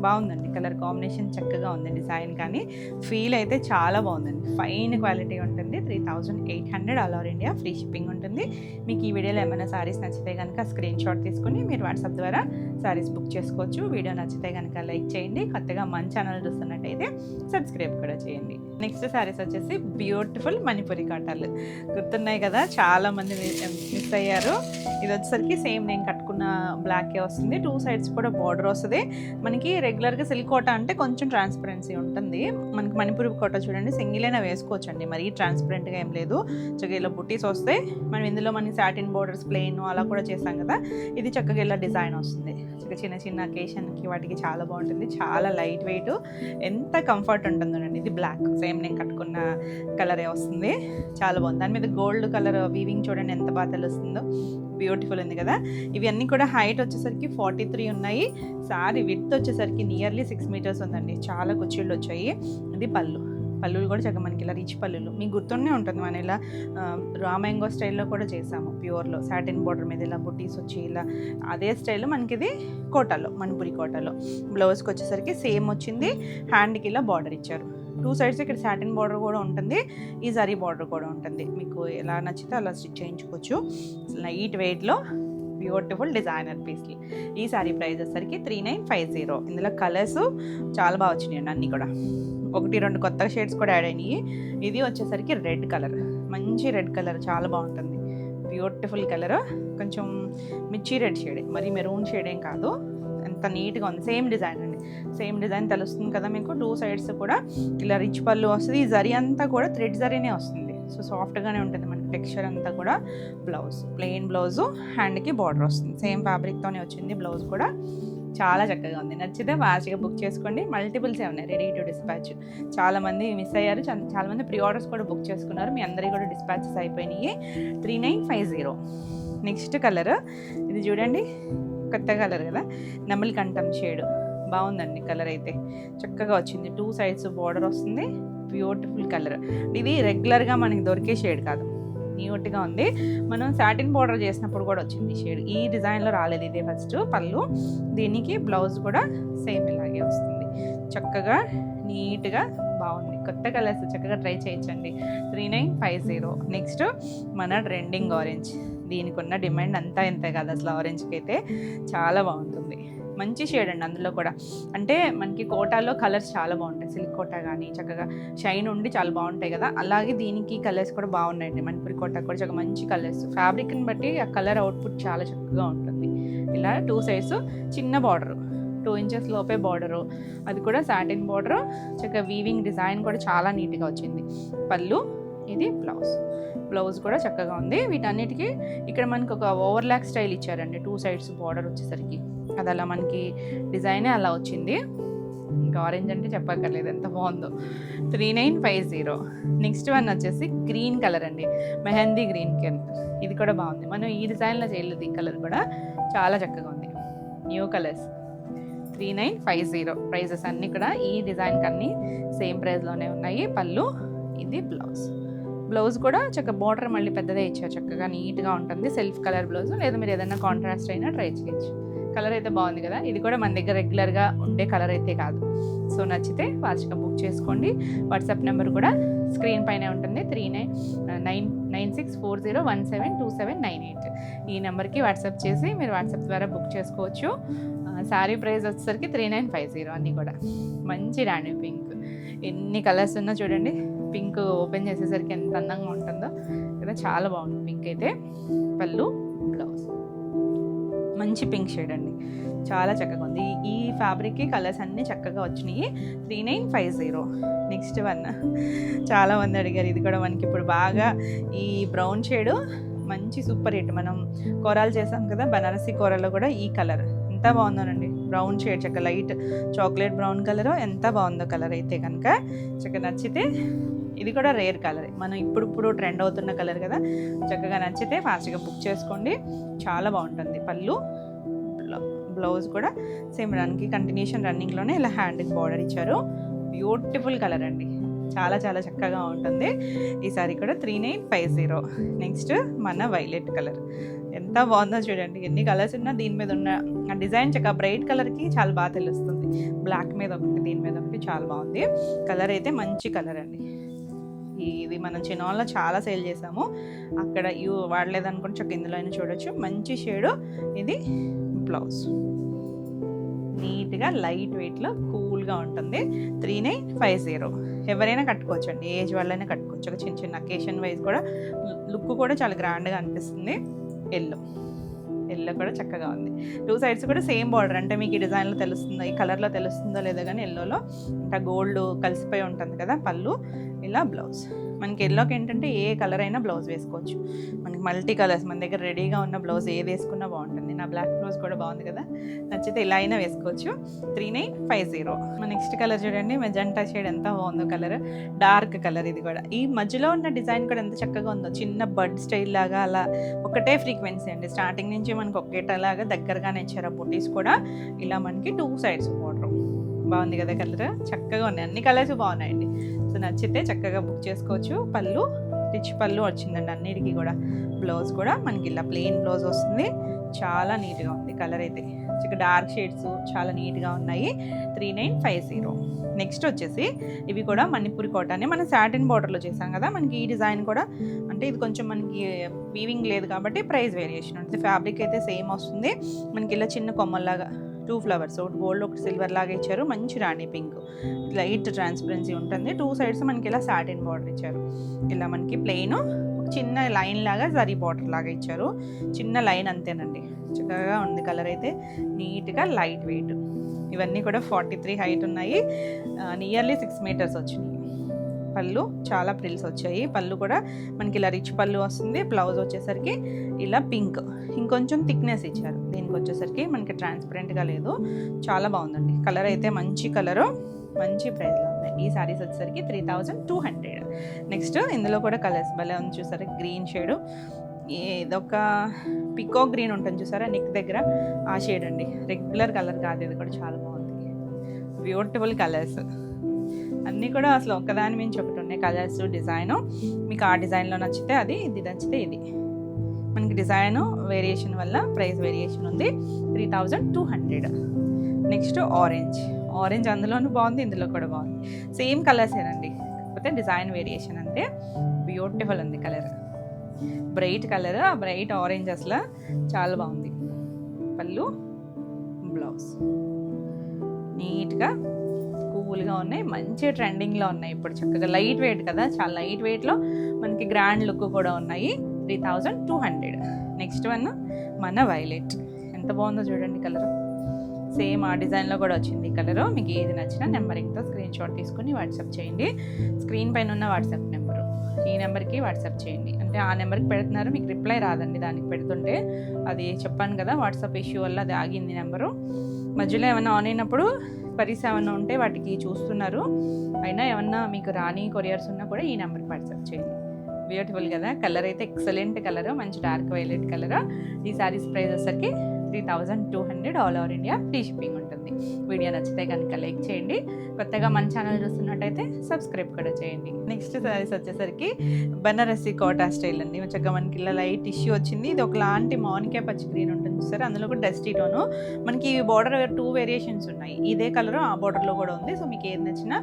బాగుందండి, కలర్ కాంబినేషన్ చక్కగా ఉంది. డిజైన్ కానీ ఫీల్ అయితే చాలా బాగుందండి. ఫైన్ క్వాలిటీ ఉంటుంది. 3800 all over India, free shipping ఉంటుంది. మీకు ఈ వీడియోలో ఏమైనా సారీస్ నచ్చితే కనుక స్క్రీన్ షాట్ తీసుకుని మీరు వాట్సాప్ ద్వారా సారీస్ బుక్ చేసుకోవచ్చు. వీడియో నచ్చితే కనుక లైక్ చేయండి. కొత్తగా మన ఛానల్ చూస్తున్నట్టయితే సబ్స్క్రైబ్ కూడా చేయండి. నెక్స్ట్ సారీస్ వచ్చేసి బ్యూటిఫుల్ మణిపురి కాటాలు గుర్తున్నాయి కదా, చాలామంది మిస్ అయ్యారు. ఇది వచ్చేసరికి సేమ్ నేను కట్టుకున్న బ్లాకే వస్తుంది. 2 సైడ్స్ కూడా బార్డర్ వస్తుంది. మనకి రెగ్యులర్గా సిల్క్ కోట అంటే కొంచెం ట్రాన్స్పరెన్సీ ఉంటుంది. మనకి మణిపురి కోట చూడండి, సింగిల్ అయినా వేసుకోవచ్చు అండి, మరీ ట్రాన్స్పరెంట్గా ఏం లేదు. చక్కగా ఇలా బుట్టీస్ వస్తాయి. మనం ఇందులో మనకి సాటిన్ బోర్డర్స్ ప్లెయిన్ అలా కూడా చేస్తాం కదా, ఇది చక్కగా ఇలా డిజైన్ వస్తుంది. చక్కగా చిన్న చిన్న అకేషన్కి వాటికి చాలా బాగుంటుంది. చాలా లైట్ వెయిట్, ఎంత కంఫర్ట్ ఉంటుందోనండి. ఇది బ్లాక్ సేమ్ నేను కట్టుకున్న కలరే వస్తుంది. చాలా బాగుంది. దాని మీద గోల్డ్ కలర్ వీవింగ్ చూడండి ఎంత బాగా తెలుస్తుందో. బ్యూటిఫుల్ ఉంది కదా. ఇవి అన్నీ కూడా హైట్ వచ్చేసరికి 43 ఉన్నాయి. సారీ విడ్త్ వచ్చేసరికి నియర్లీ 6 మీటర్స్ ఉందండి. చాలా కుర్చీళ్ళు వచ్చాయి. ఇది పళ్ళులు కూడా చక్కగా మనకి ఇలా రిచ్ పళ్ళులు మీకు గుర్తుండే ఉంటుంది. మనం ఇలా రామ్యాంగో స్టైల్లో కూడా చేసాము. ప్యూర్లో సాటిన్ బోర్డర్ మీద ఇలా బుట్టీస్ వచ్చి ఇలా అదే స్టైల్లో మనకి ఇది కోటాలో, మణిపురి కోటాలో. బ్లౌజ్కి వచ్చేసరికి సేమ్ వచ్చింది. హ్యాండ్కి ఇలా బార్డర్ ఇచ్చారు. 2 సైడ్స్ ఇక్కడ సాటిన్ బార్డర్ కూడా ఉంటుంది. ఈ జరీ బార్డర్ కూడా ఉంటుంది. మీకు ఎలా నచ్చితే అలా స్టిచ్ చేయించుకోవచ్చు. లైట్ వెయిట్లో బ్యూటిఫుల్ డిజైనర్ పీస్లు. ఈ సారీ ప్రైస్ వచ్చేసరికి 3950. ఇందులో కలర్స్ చాలా బాగా వచ్చినాయండి. అన్నీ కూడా 1-2 కొత్త షేడ్స్ కూడా యాడ్ అయినాయి. ఇది వచ్చేసరికి రెడ్ కలర్, మంచి రెడ్ కలర్, చాలా బాగుంటుంది. బ్యూటిఫుల్ కలర్, కొంచెం మిర్చి రెడ్ షేడ్, మరి మెరూన్ షేడ్ ఏం కాదు. ఎంత నీట్గా ఉంది. సేమ్ డిజైన్ అండి, సేమ్ డిజైన్ తెలుస్తుంది కదా మీకు. 2 సైడ్స్ కూడా ఇలా రిచ్ పళ్ళు వస్తుంది. ఈ జరీ అంతా కూడా థ్రెడ్ జరీనే వస్తుంది. సో సాఫ్ట్గానే ఉంటుంది మనకి టెక్స్చర్ అంతా కూడా. బ్లౌజ్ ప్లెయిన్ బ్లౌజు, హ్యాండ్కి బార్డర్ వస్తుంది. సేమ్ ఫ్యాబ్రిక్తోనే వచ్చింది బ్లౌజ్ కూడా. చాలా చక్కగా ఉంది. నచ్చితే ఫాస్ట్గా బుక్ చేసుకోండి. మల్టిపుల్సే ఉన్నాయి, రెడీ టు డిస్పాచ్. చాలామంది మిస్ అయ్యారు. చాలామంది ప్రీ ఆర్డర్స్ కూడా బుక్ చేసుకున్నారు. మీ అందరికీ కూడా డిస్పాచెస్ అయిపోయినాయి. 3950. నెక్స్ట్ కలర్ ఇది చూడండి, కొత్త కలర్ కదా, నెమలి కంఠం షేడ్. బాగుందండి కలర్ అయితే, చక్కగా వచ్చింది. 2 సైడ్స్ బార్డర్ వస్తుంది. Beautiful colour. ఇది రెగ్యులర్గా మనకి దొరికే షేడ్ కాదు, నీట్గా ఉంది. మనం సాటిన్ బార్డర్ చేసినప్పుడు కూడా వచ్చింది షేడ్. ఈ డిజైన్లో రాలేదు, ఇదే ఫస్ట్ పళ్ళు. దీనికి బ్లౌజ్ కూడా సేమ్ ఇలాగే వస్తుంది. చక్కగా నీట్గా బాగుంది. కొత్త కలర్స్ చక్కగా ట్రై చేయొచ్చండి. 3950. నెక్స్ట్ మన ట్రెండింగ్ ఆరెంజ్. దీనికి ఉన్న డిమాండ్ అంతా ఇంతే కదా అసలు. ఆరెంజ్కి అయితే చాలా బాగుంటుంది. మంచి షేడ్ అండి. అందులో కూడా అంటే మనకి కోటాలో కలర్స్ చాలా బాగుంటాయి. సిల్క్ కోటా కానీ చక్కగా షైన్ ఉండి చాలా బాగుంటాయి కదా, అలాగే దీనికి కలర్స్ కూడా బాగున్నాయండి. మణిపురి కోటా కూడా చక్కగా మంచి కలర్స్. ఫ్యాబ్రిక్ని బట్టి ఆ కలర్ అవుట్పుట్ చాలా చక్కగా ఉంటుంది. ఇలా 2 సైడ్స్ చిన్న బార్డరు, 2 ఇంచెస్ లోపే బార్డరు, అది కూడా సాటిన్ బార్డరు. చక్కగా వీవింగ్ డిజైన్ కూడా చాలా నీట్గా వచ్చింది. పళ్ళు, ఇది బ్లౌజ్ కూడా చక్కగా ఉంది. వీటన్నిటికీ ఇక్కడ మనకి ఒక ఓవర్లాక్ స్టైల్ ఇచ్చారండి. 2 సైడ్స్ బార్డర్ వచ్చేసరికి అది అలా మనకి డిజైనే అలా వచ్చింది. ఇంకా ఆరెంజ్ అంటే చెప్పక్కర్లేదు, ఎంత బాగుందో. 3950. నెక్స్ట్ వన్ వచ్చేసి గ్రీన్ కలర్ అండి, మెహందీ గ్రీన్ కలర్. ఇది కూడా బాగుంది. మనం ఈ డిజైన్లో చేయలేదు. ఈ కలర్ కూడా చాలా చక్కగా ఉంది. New colours. 3950. ప్రైజెస్ అన్నీ కూడా ఈ డిజైన్కి అన్నీ సేమ్ ప్రైస్లోనే ఉన్నాయి. పళ్ళు, ఇది బ్లౌజ్ కూడా చక్కగా బార్డర్ మళ్ళీ పెద్దదే ఇచ్చారు. చక్కగా నీట్గా ఉంటుంది. సెల్ఫ్ కలర్ బ్లౌజ్, లేదా మీరు ఏదైనా కాంట్రాస్ట్ అయినా ట్రై చేయొచ్చు. కలర్ అయితే బాగుంది కదా. ఇది కూడా మన దగ్గర రెగ్యులర్గా ఉండే కలర్ అయితే కాదు. సో నచ్చితే ఫాస్ట్గా బుక్ చేసుకోండి. వాట్సాప్ నెంబర్ కూడా స్క్రీన్ పైనే ఉంటుంది. 9640172798. ఈ నెంబర్కి వాట్సాప్ చేసి మీరు వాట్సాప్ ద్వారా బుక్ చేసుకోవచ్చు. శారీ ప్రైస్ వచ్చేసరికి 3950. అన్నీ కూడా మంచి రాణి పింక్. ఎన్ని కలర్స్ ఉన్నా చూడండి. పింక్ ఓపెన్ చేసేసరికి ఎంత అందంగా ఉంటుందో కదా, చాలా బాగుంది పింక్ అయితే. పళ్ళు, బ్లౌజ్ మంచి పింక్ షేడ్ అండి, చాలా చక్కగా ఉంది. ఈ ఫ్యాబ్రిక్కి కలర్స్ అన్నీ చక్కగా వచ్చినాయి. 3950. నెక్స్ట్ వన్ చాలా మంది అడిగారు. ఇది కూడా మనకి ఇప్పుడు బాగా ఈ బ్రౌన్ షేడు మంచి సూపర్ హిట్. మనం కూరలు చేసాం కదా, బనారసి కూరలో కూడా ఈ కలర్ ఎంత బాగుందోనండి. బ్రౌన్ షేడ్ చక్కగా లైట్ చాక్లెట్ బ్రౌన్ కలర్, ఎంత బాగుందో కలర్ అయితే కనుక చక్కగా నచ్చితే. ఇది కూడా రేర్ కలర్, మనం ఇప్పుడు ట్రెండ్ అవుతున్న కలర్ కదా. చక్కగా నచ్చితే ఫాస్ట్గా బుక్ చేసుకోండి. చాలా బాగుంటుంది. పళ్ళు, బ్లౌజ్ కూడా సేమ్ రన్కి కంటిన్యూషన్ రన్నింగ్లోనే ఇలా హ్యాండ్కి బార్డర్ ఇచ్చారు. బ్యూటిఫుల్ కలర్ అండి, చాలా చాలా చక్కగా ఉంటుంది. ఈ సారీ కూడా 3950. నెక్స్ట్ మన వైలెట్ కలర్ ఎంత బాగుందో చూడండి. ఎన్ని కలర్స్ ఉన్నా దీని మీద ఉన్న ఆ డిజైన్ చక్కగా బ్రైట్ కలర్కి చాలా బాగా తెలుస్తుంది. బ్లాక్ మీద ఒకటి, దీని మీద ఒకటి, చాలా బాగుంది. కలర్ అయితే మంచి కలర్ అండి. ఇది మనం చిన్నవాళ్ళలో చాలా సేల్ చేసాము, అక్కడ ఇవి వాడలేదనుకుంటే చక్క ఇందులో అయినా చూడొచ్చు. మంచి షేడు. ఇది బ్లౌజ్ నీట్గా లైట్ వెయిట్లో కూల్గా ఉంటుంది. 3950. ఎవరైనా కట్టుకోవచ్చు అండి, ఏజ్ వాళ్ళైనా కట్టుకోవచ్చు. ఒక చిన్న చిన్న అకేషన్ వైజ్ కూడా లుక్ కూడా చాలా గ్రాండ్గా అనిపిస్తుంది. ఎల్లో కూడా చక్కగా ఉంది. 2 సైడ్స్ కూడా సేమ్ బార్డర్. అంటే మీకు ఈ డిజైన్లో తెలుస్తుందో, ఈ కలర్లో తెలుస్తుందో లేదో కానీ ఎల్లోలో ఇంకా గోల్డ్ కలిసిపోయి ఉంటుంది కదా. పళ్ళు, ఇలా బ్లౌజ్. మనకి ఎల్లోకి ఏంటంటే ఏ కలర్ అయినా బ్లౌజ్ వేసుకోవచ్చు. మనకి మల్టీ కలర్స్ మన దగ్గర రెడీగా ఉన్న బ్లౌజ్ ఏది వేసుకున్నా బాగుంటుంది. నా బ్లాక్ బ్లౌజ్ కూడా బాగుంది కదా, నచ్చితే ఇలా అయినా వేసుకోవచ్చు. 3950. మన నెక్స్ట్ కలర్ చూడండి, మెజెంటా షేడ్ ఎంత బాగుందో కలర్. Dark colour. ఇది కూడా ఈ మధ్యలో ఉన్న డిజైన్ కూడా ఎంత చక్కగా ఉందో. చిన్న బడ్ స్టైల్ లాగా అలా ఒకటే ఫ్రీక్వెన్సీ అండి. స్టార్టింగ్ నుంచి మనకు ఒకేటలాగా దగ్గరగానే ఇచ్చారు. బుటీస్ కూడా ఇలా మనకి 2 సైడ్స్ బార్డర్. బాగుంది కదా కలర్, చక్కగా ఉన్నాయి. అన్ని కలర్స్ బాగున్నాయండి. సో నచ్చితే చక్కగా బుక్ చేసుకోవచ్చు. పళ్ళు, రిచ్ పళ్ళు వచ్చిందండి అన్నిటికీ కూడా. బ్లౌజ్ కూడా మనకి ఇలా ప్లెయిన్ బ్లౌజ్ వస్తుంది. చాలా నీట్గా ఉంది కలర్ అయితే. డార్క్ షేడ్స్ చాలా నీట్గా ఉన్నాయి. 3950. నెక్స్ట్ వచ్చేసి ఇవి కూడా మణిపూరి కాటన్. మనం సాటిన్ బార్డర్లో చేసాం కదా. మనకి ఈ డిజైన్ కూడా అంటే ఇది కొంచెం మనకి వీవింగ్ లేదు కాబట్టి ప్రైస్ వేరియేషన్ ఉంటుంది. ఫ్యాబ్రిక్ అయితే సేమ్ వస్తుంది. మనకి ఇలా చిన్న కొమ్మల్లాగా 2 ఫ్లవర్స్, ఒకటి గోల్డ్ ఒకటి సిల్వర్ లాగా ఇచ్చారు. మంచి రాణి పింక్, లైట్ ట్రాన్స్పరెన్సీ ఉంటుంది. 2 సైడ్స్ మనకి ఇలా సాటిన్ బార్డర్ ఇచ్చారు. ఇలా మనకి ప్లెయిన్ చిన్న లైన్ లాగా జరీ బార్డర్ లాగా ఇచ్చారు. చిన్న లైన్ అంతేనండి. చక్కగా ఉంది కలర్ అయితే. నీట్గా లైట్ వెయిట్. ఇవన్నీ కూడా 43 హైట్ ఉన్నాయి. నియర్లీ 6 మీటర్స్ వచ్చినాయి. పళ్ళు చాలా ప్రిల్స్ వచ్చాయి. పళ్ళు కూడా మనకి ఇలా రిచ్ పళ్ళు వస్తుంది. బ్లౌజ్ వచ్చేసరికి ఇలా పింక్, ఇంకొంచెం థిక్నెస్ ఇచ్చారు. దీనికి వచ్చేసరికి మనకి ట్రాన్స్పరెంట్గా లేదు. చాలా బాగుందండి కలర్ అయితే. మంచి కలరు, మంచి ప్రైస్లో ఉన్నాయి. ఈ సారీస్ వచ్చేసరికి 3200. నెక్స్ట్ ఇందులో కూడా కలర్స్ భలే ఉంది చూసారా. గ్రీన్ షేడు, ఏదొక పికో గ్రీన్ ఉంటుంది చూసారా నెక్ దగ్గర, ఆ షేడ్ అండి. రెగ్యులర్ కలర్ కాదు ఇది కూడా. చాలా బాగుంది. బ్యూటిఫుల్ కలర్స్ అన్నీ కూడా అసలు ఒకదాని మించి ఒకటి ఉన్నాయి. Colours, design. మీకు ఆ డిజైన్లో నచ్చితే అది, ఇది నచ్చితే ఇది. మనకి డిజైను వేరియేషన్ వల్ల ప్రైస్ వేరియేషన్ ఉంది. 3200. నెక్స్ట్ ఆరెంజ్ అందులోనూ బాగుంది, ఇందులో కూడా బాగుంది. సేమ్ కలర్స్ ఏనండి, కాకపోతే డిజైన్ వేరియేషన్ అంతే. బ్యూటిఫుల్ ఉంది కలర్. బ్రైట్ కలర్, ఆ బ్రైట్ ఆరెంజ్ అసలు చాలా బాగుంది. పళ్ళు, బ్లౌజ్ నీట్గా కూల్గా ఉన్నాయి. మంచి ట్రెండింగ్లో ఉన్నాయి ఇప్పుడు. చక్కగా లైట్ వెయిట్ కదా, చాలా లైట్ వెయిట్లో మనకి గ్రాండ్ లుక్ కూడా ఉన్నాయి. 3200. నెక్స్ట్ వన్ మన వైలెట్. ఎంత బాగుందో చూడండి కలర్. సేమ్ ఆ డిజైన్లో కూడా వచ్చింది కలరు. మీకు ఏది నచ్చినా నెంబరింగ్తో స్క్రీన్ షాట్ తీసుకుని వాట్సాప్ చేయండి. స్క్రీన్ పైన ఉన్న వాట్సాప్ నెంబరు, ఈ నెంబర్కి వాట్సాప్ చేయండి. అంటే ఆ నెంబర్కి పెడుతున్నారు, మీకు రిప్లై రాదండి దానికి పెడుతుంటే. అది చెప్పాను కదా, వాట్సాప్ ఇష్యూ వల్ల అది ఆగింది నెంబరు. మధ్యలో ఏమైనా ఆన్ అయినప్పుడు క్వరీస్ ఏమైనా ఉంటే వాటికి చూస్తున్నారు. అయినా ఏమన్నా మీకు రాని కొరియర్స్ ఉన్నా కూడా ఈ నెంబర్కి వాట్సాప్ చేయండి. బ్యూటిఫుల్ కదా కలర్ అయితే. ఎక్సలెంట్ కలర్, మంచి డార్క్ వైలెట్ కలర్. ఈ సారీస్ ప్రైస్ వచ్చేసరికి 3200. All over India free shipping ఉంటుంది. వీడియో నచ్చితే కనుక లైక్ చేయండి. కొత్తగా మన ఛానల్ చూస్తున్నట్టయితే సబ్స్క్రైబ్ కూడా చేయండి. నెక్స్ట్ సారీస్ వచ్చేసరికి బనారసి కోటా స్టైల్ అండి. చక్కగా మనకి ఇలా లైట్ ఇష్యూ వచ్చింది. ఇది ఒకలాంటి మానికా పచ్చి గ్రీన్ ఉంటుంది సార్, అందులో కూడా డస్టీ టోను. మనకి బార్డర్ 2 వేరియేషన్స్ ఉన్నాయి. ఇదే కలర్ ఆ బార్డర్లో కూడా ఉంది. సో మీకు ఏది నచ్చినా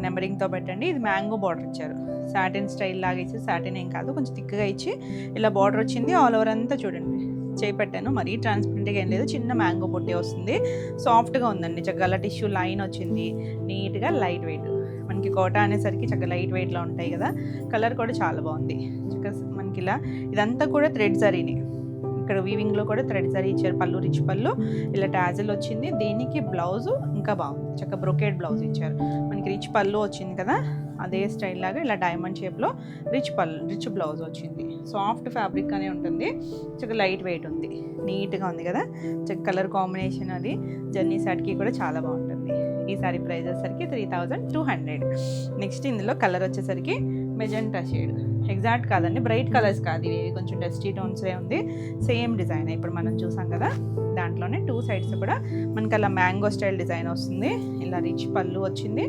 నెంబరింగ్తో పెట్టండి. ఇది మ్యాంగో బార్డర్ ఇచ్చారు. సాటిన్ స్టైల్ లాగా ఇచ్చి, సాటిన్ ఏం కాదు, కొంచెం థిక్గా ఇచ్చి ఇలా బార్డర్ వచ్చింది. ఆల్ ఓవర్ అంతా చూడండి చేపెట్టాను. మరీ ట్రాన్స్పరెంట్గా ఏం లేదు, చిన్న మ్యాంగో బొట్టే వస్తుంది. సాఫ్ట్గా ఉందండి. చక్కగా టిష్యూ లైన్ వచ్చింది. నీట్గా లైట్ వెయిట్. మనకి కోటా అనేసరికి చక్కగా లైట్ వెయిట్లో ఉంటాయి కదా. కలర్ కూడా చాలా బాగుంది. చక్కగా మనకి ఇలా ఇదంతా కూడా థ్రెడ్ జరీని. ఇక్కడ వీవింగ్లో కూడా థ్రెడ్ జరీ ఇచ్చారు. పళ్ళు రిచ్ పళ్ళు, ఇలా టాజిల్ వచ్చింది. దీనికి బ్లౌజు ఇంకా బాగుంది, చక్కగా బ్రొకేడ్ బ్లౌజ్ ఇచ్చారు. మనకి రిచ్ పళ్ళు వచ్చింది కదా, అదే స్టైల్ లాగా ఇలా డైమండ్ షేప్లో రిచ్ బ్లౌజ్ వచ్చింది. సాఫ్ట్ ఫ్యాబ్రిక్ అనే ఉంటుంది, చక్కగా లైట్ వెయిట్ ఉంది, నీట్గా ఉంది కదా. చక్క కలర్ కాంబినేషన్ అది జర్నీ సెట్కి కూడా చాలా బాగుంటుంది. ఈ సారీ ప్రైస్ వచ్చేసరికి 3200. నెక్స్ట్ ఇందులో కలర్ వచ్చేసరికి మెజెంటా షేడ్. ఎగ్జాక్ట్ కాదండి, బ్రైట్ కలర్స్ కాదు ఇవి, కొంచెం డస్టీ టోన్సే ఉంది. సేమ్ డిజైన్ ఇప్పుడు మనం చూసాం కదా, దాంట్లోనే 2 సైడ్స్ కూడా మనకి అలా మ్యాంగో స్టైల్ డిజైన్ వస్తుంది. ఇలా రిచ్ పళ్ళు వచ్చింది,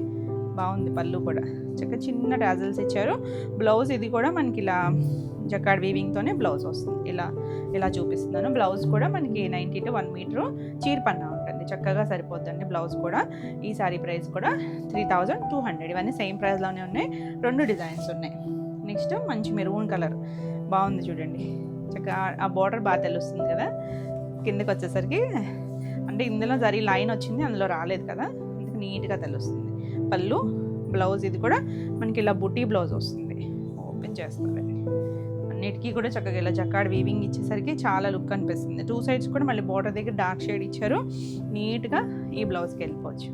బాగుంది పళ్ళు కూడా. చక్కగా చిన్న టాజల్స్ ఇచ్చారు. బ్లౌజ్ ఇది కూడా మనకి ఇలా జకార్డ్ వీవింగ్తోనే బ్లౌజ్ వస్తుంది. ఇలా చూపిస్తున్నాను. బ్లౌజ్ కూడా మనకి 90 to 1 మీటర్ చీరపన్నా ఉంటుంది, చక్కగా సరిపోద్దండి బ్లౌజ్ కూడా. ఈ సారీ ప్రైస్ కూడా 3200. ఇవన్నీ సేమ్ ప్రైస్లోనే ఉన్నాయి. 2 డిజైన్స్ ఉన్నాయి. నెక్స్ట్ మంచి మెరూన్ కలర్ బాగుంది చూడండి, చక్కగా ఆ బార్డర్ బాగా తెలుస్తుంది కదా. కిందకి వచ్చేసరికి అంటే ఇందులో జరీ లైన్ వచ్చింది, అందులో రాలేదు కదా, అందుకు నీట్గా తెలుస్తుంది. పళ్ళు, బ్లౌజ్ ఇది కూడా మనకి ఇలా బుటీ బ్లౌజ్ వస్తుంది. ఓపెన్ చేస్తుంది, అన్నిటికీ కూడా చక్కగా ఇలా జకార్డ్ వీవింగ్ ఇచ్చేసరికి చాలా లుక్ అనిపిస్తుంది. 2 సైడ్స్ కూడా మళ్ళీ బార్డర్ దగ్గర డార్క్ షేడ్ ఇచ్చారు. నీట్గా ఈ బ్లౌజ్కి వెళ్ళిపోవచ్చు.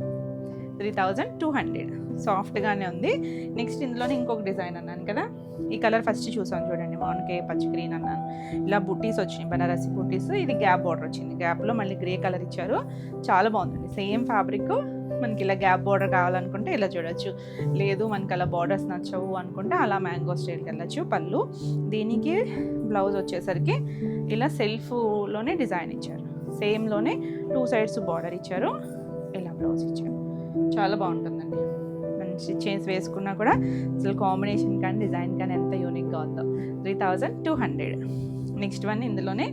3200, సాఫ్ట్గానే ఉంది. నెక్స్ట్ ఇందులోనే ఇంకొక డిజైన్ అన్నాను కదా, ఈ కలర్ ఫస్ట్ చూసాను చూడండి, మామిడికాయ పచ్చి గ్రీన్ అన్నాను. ఇలా బుట్టీస్ వచ్చినాయి, బనారసి బుట్టీస్. ఇది గ్యాప్ బార్డర్ వచ్చింది, గ్యాప్లో మళ్ళీ గ్రే కలర్ ఇచ్చారు. చాలా బాగుందండి. సేమ్ ఫ్యాబ్రిక్ మనకి ఇలా గ్యాప్ బార్డర్ కావాలనుకుంటే ఇలా చూడొచ్చు, లేదు మనకి అలా బార్డర్స్ నచ్చవు అనుకుంటే అలా మ్యాంగో స్టైల్కి వెళ్ళచ్చు. పళ్ళు, దీనికి బ్లౌజ్ వచ్చేసరికి ఇలా సెల్ఫ్లోనే డిజైన్ ఇచ్చారు. సేమ్లోనే 2 సైడ్స్ బార్డర్ ఇచ్చారు, ఇలా బ్లౌజ్ ఇచ్చారు. చాలా బాగుంటుందండి. మంచి చైన్స్ వేసుకున్నా కూడా అసలు కాంబినేషన్ కానీ డిజైన్ కానీ ఎంత యూనిక్గా ఉందో. 3200. నెక్స్ట్ వన్ ఇందులోనే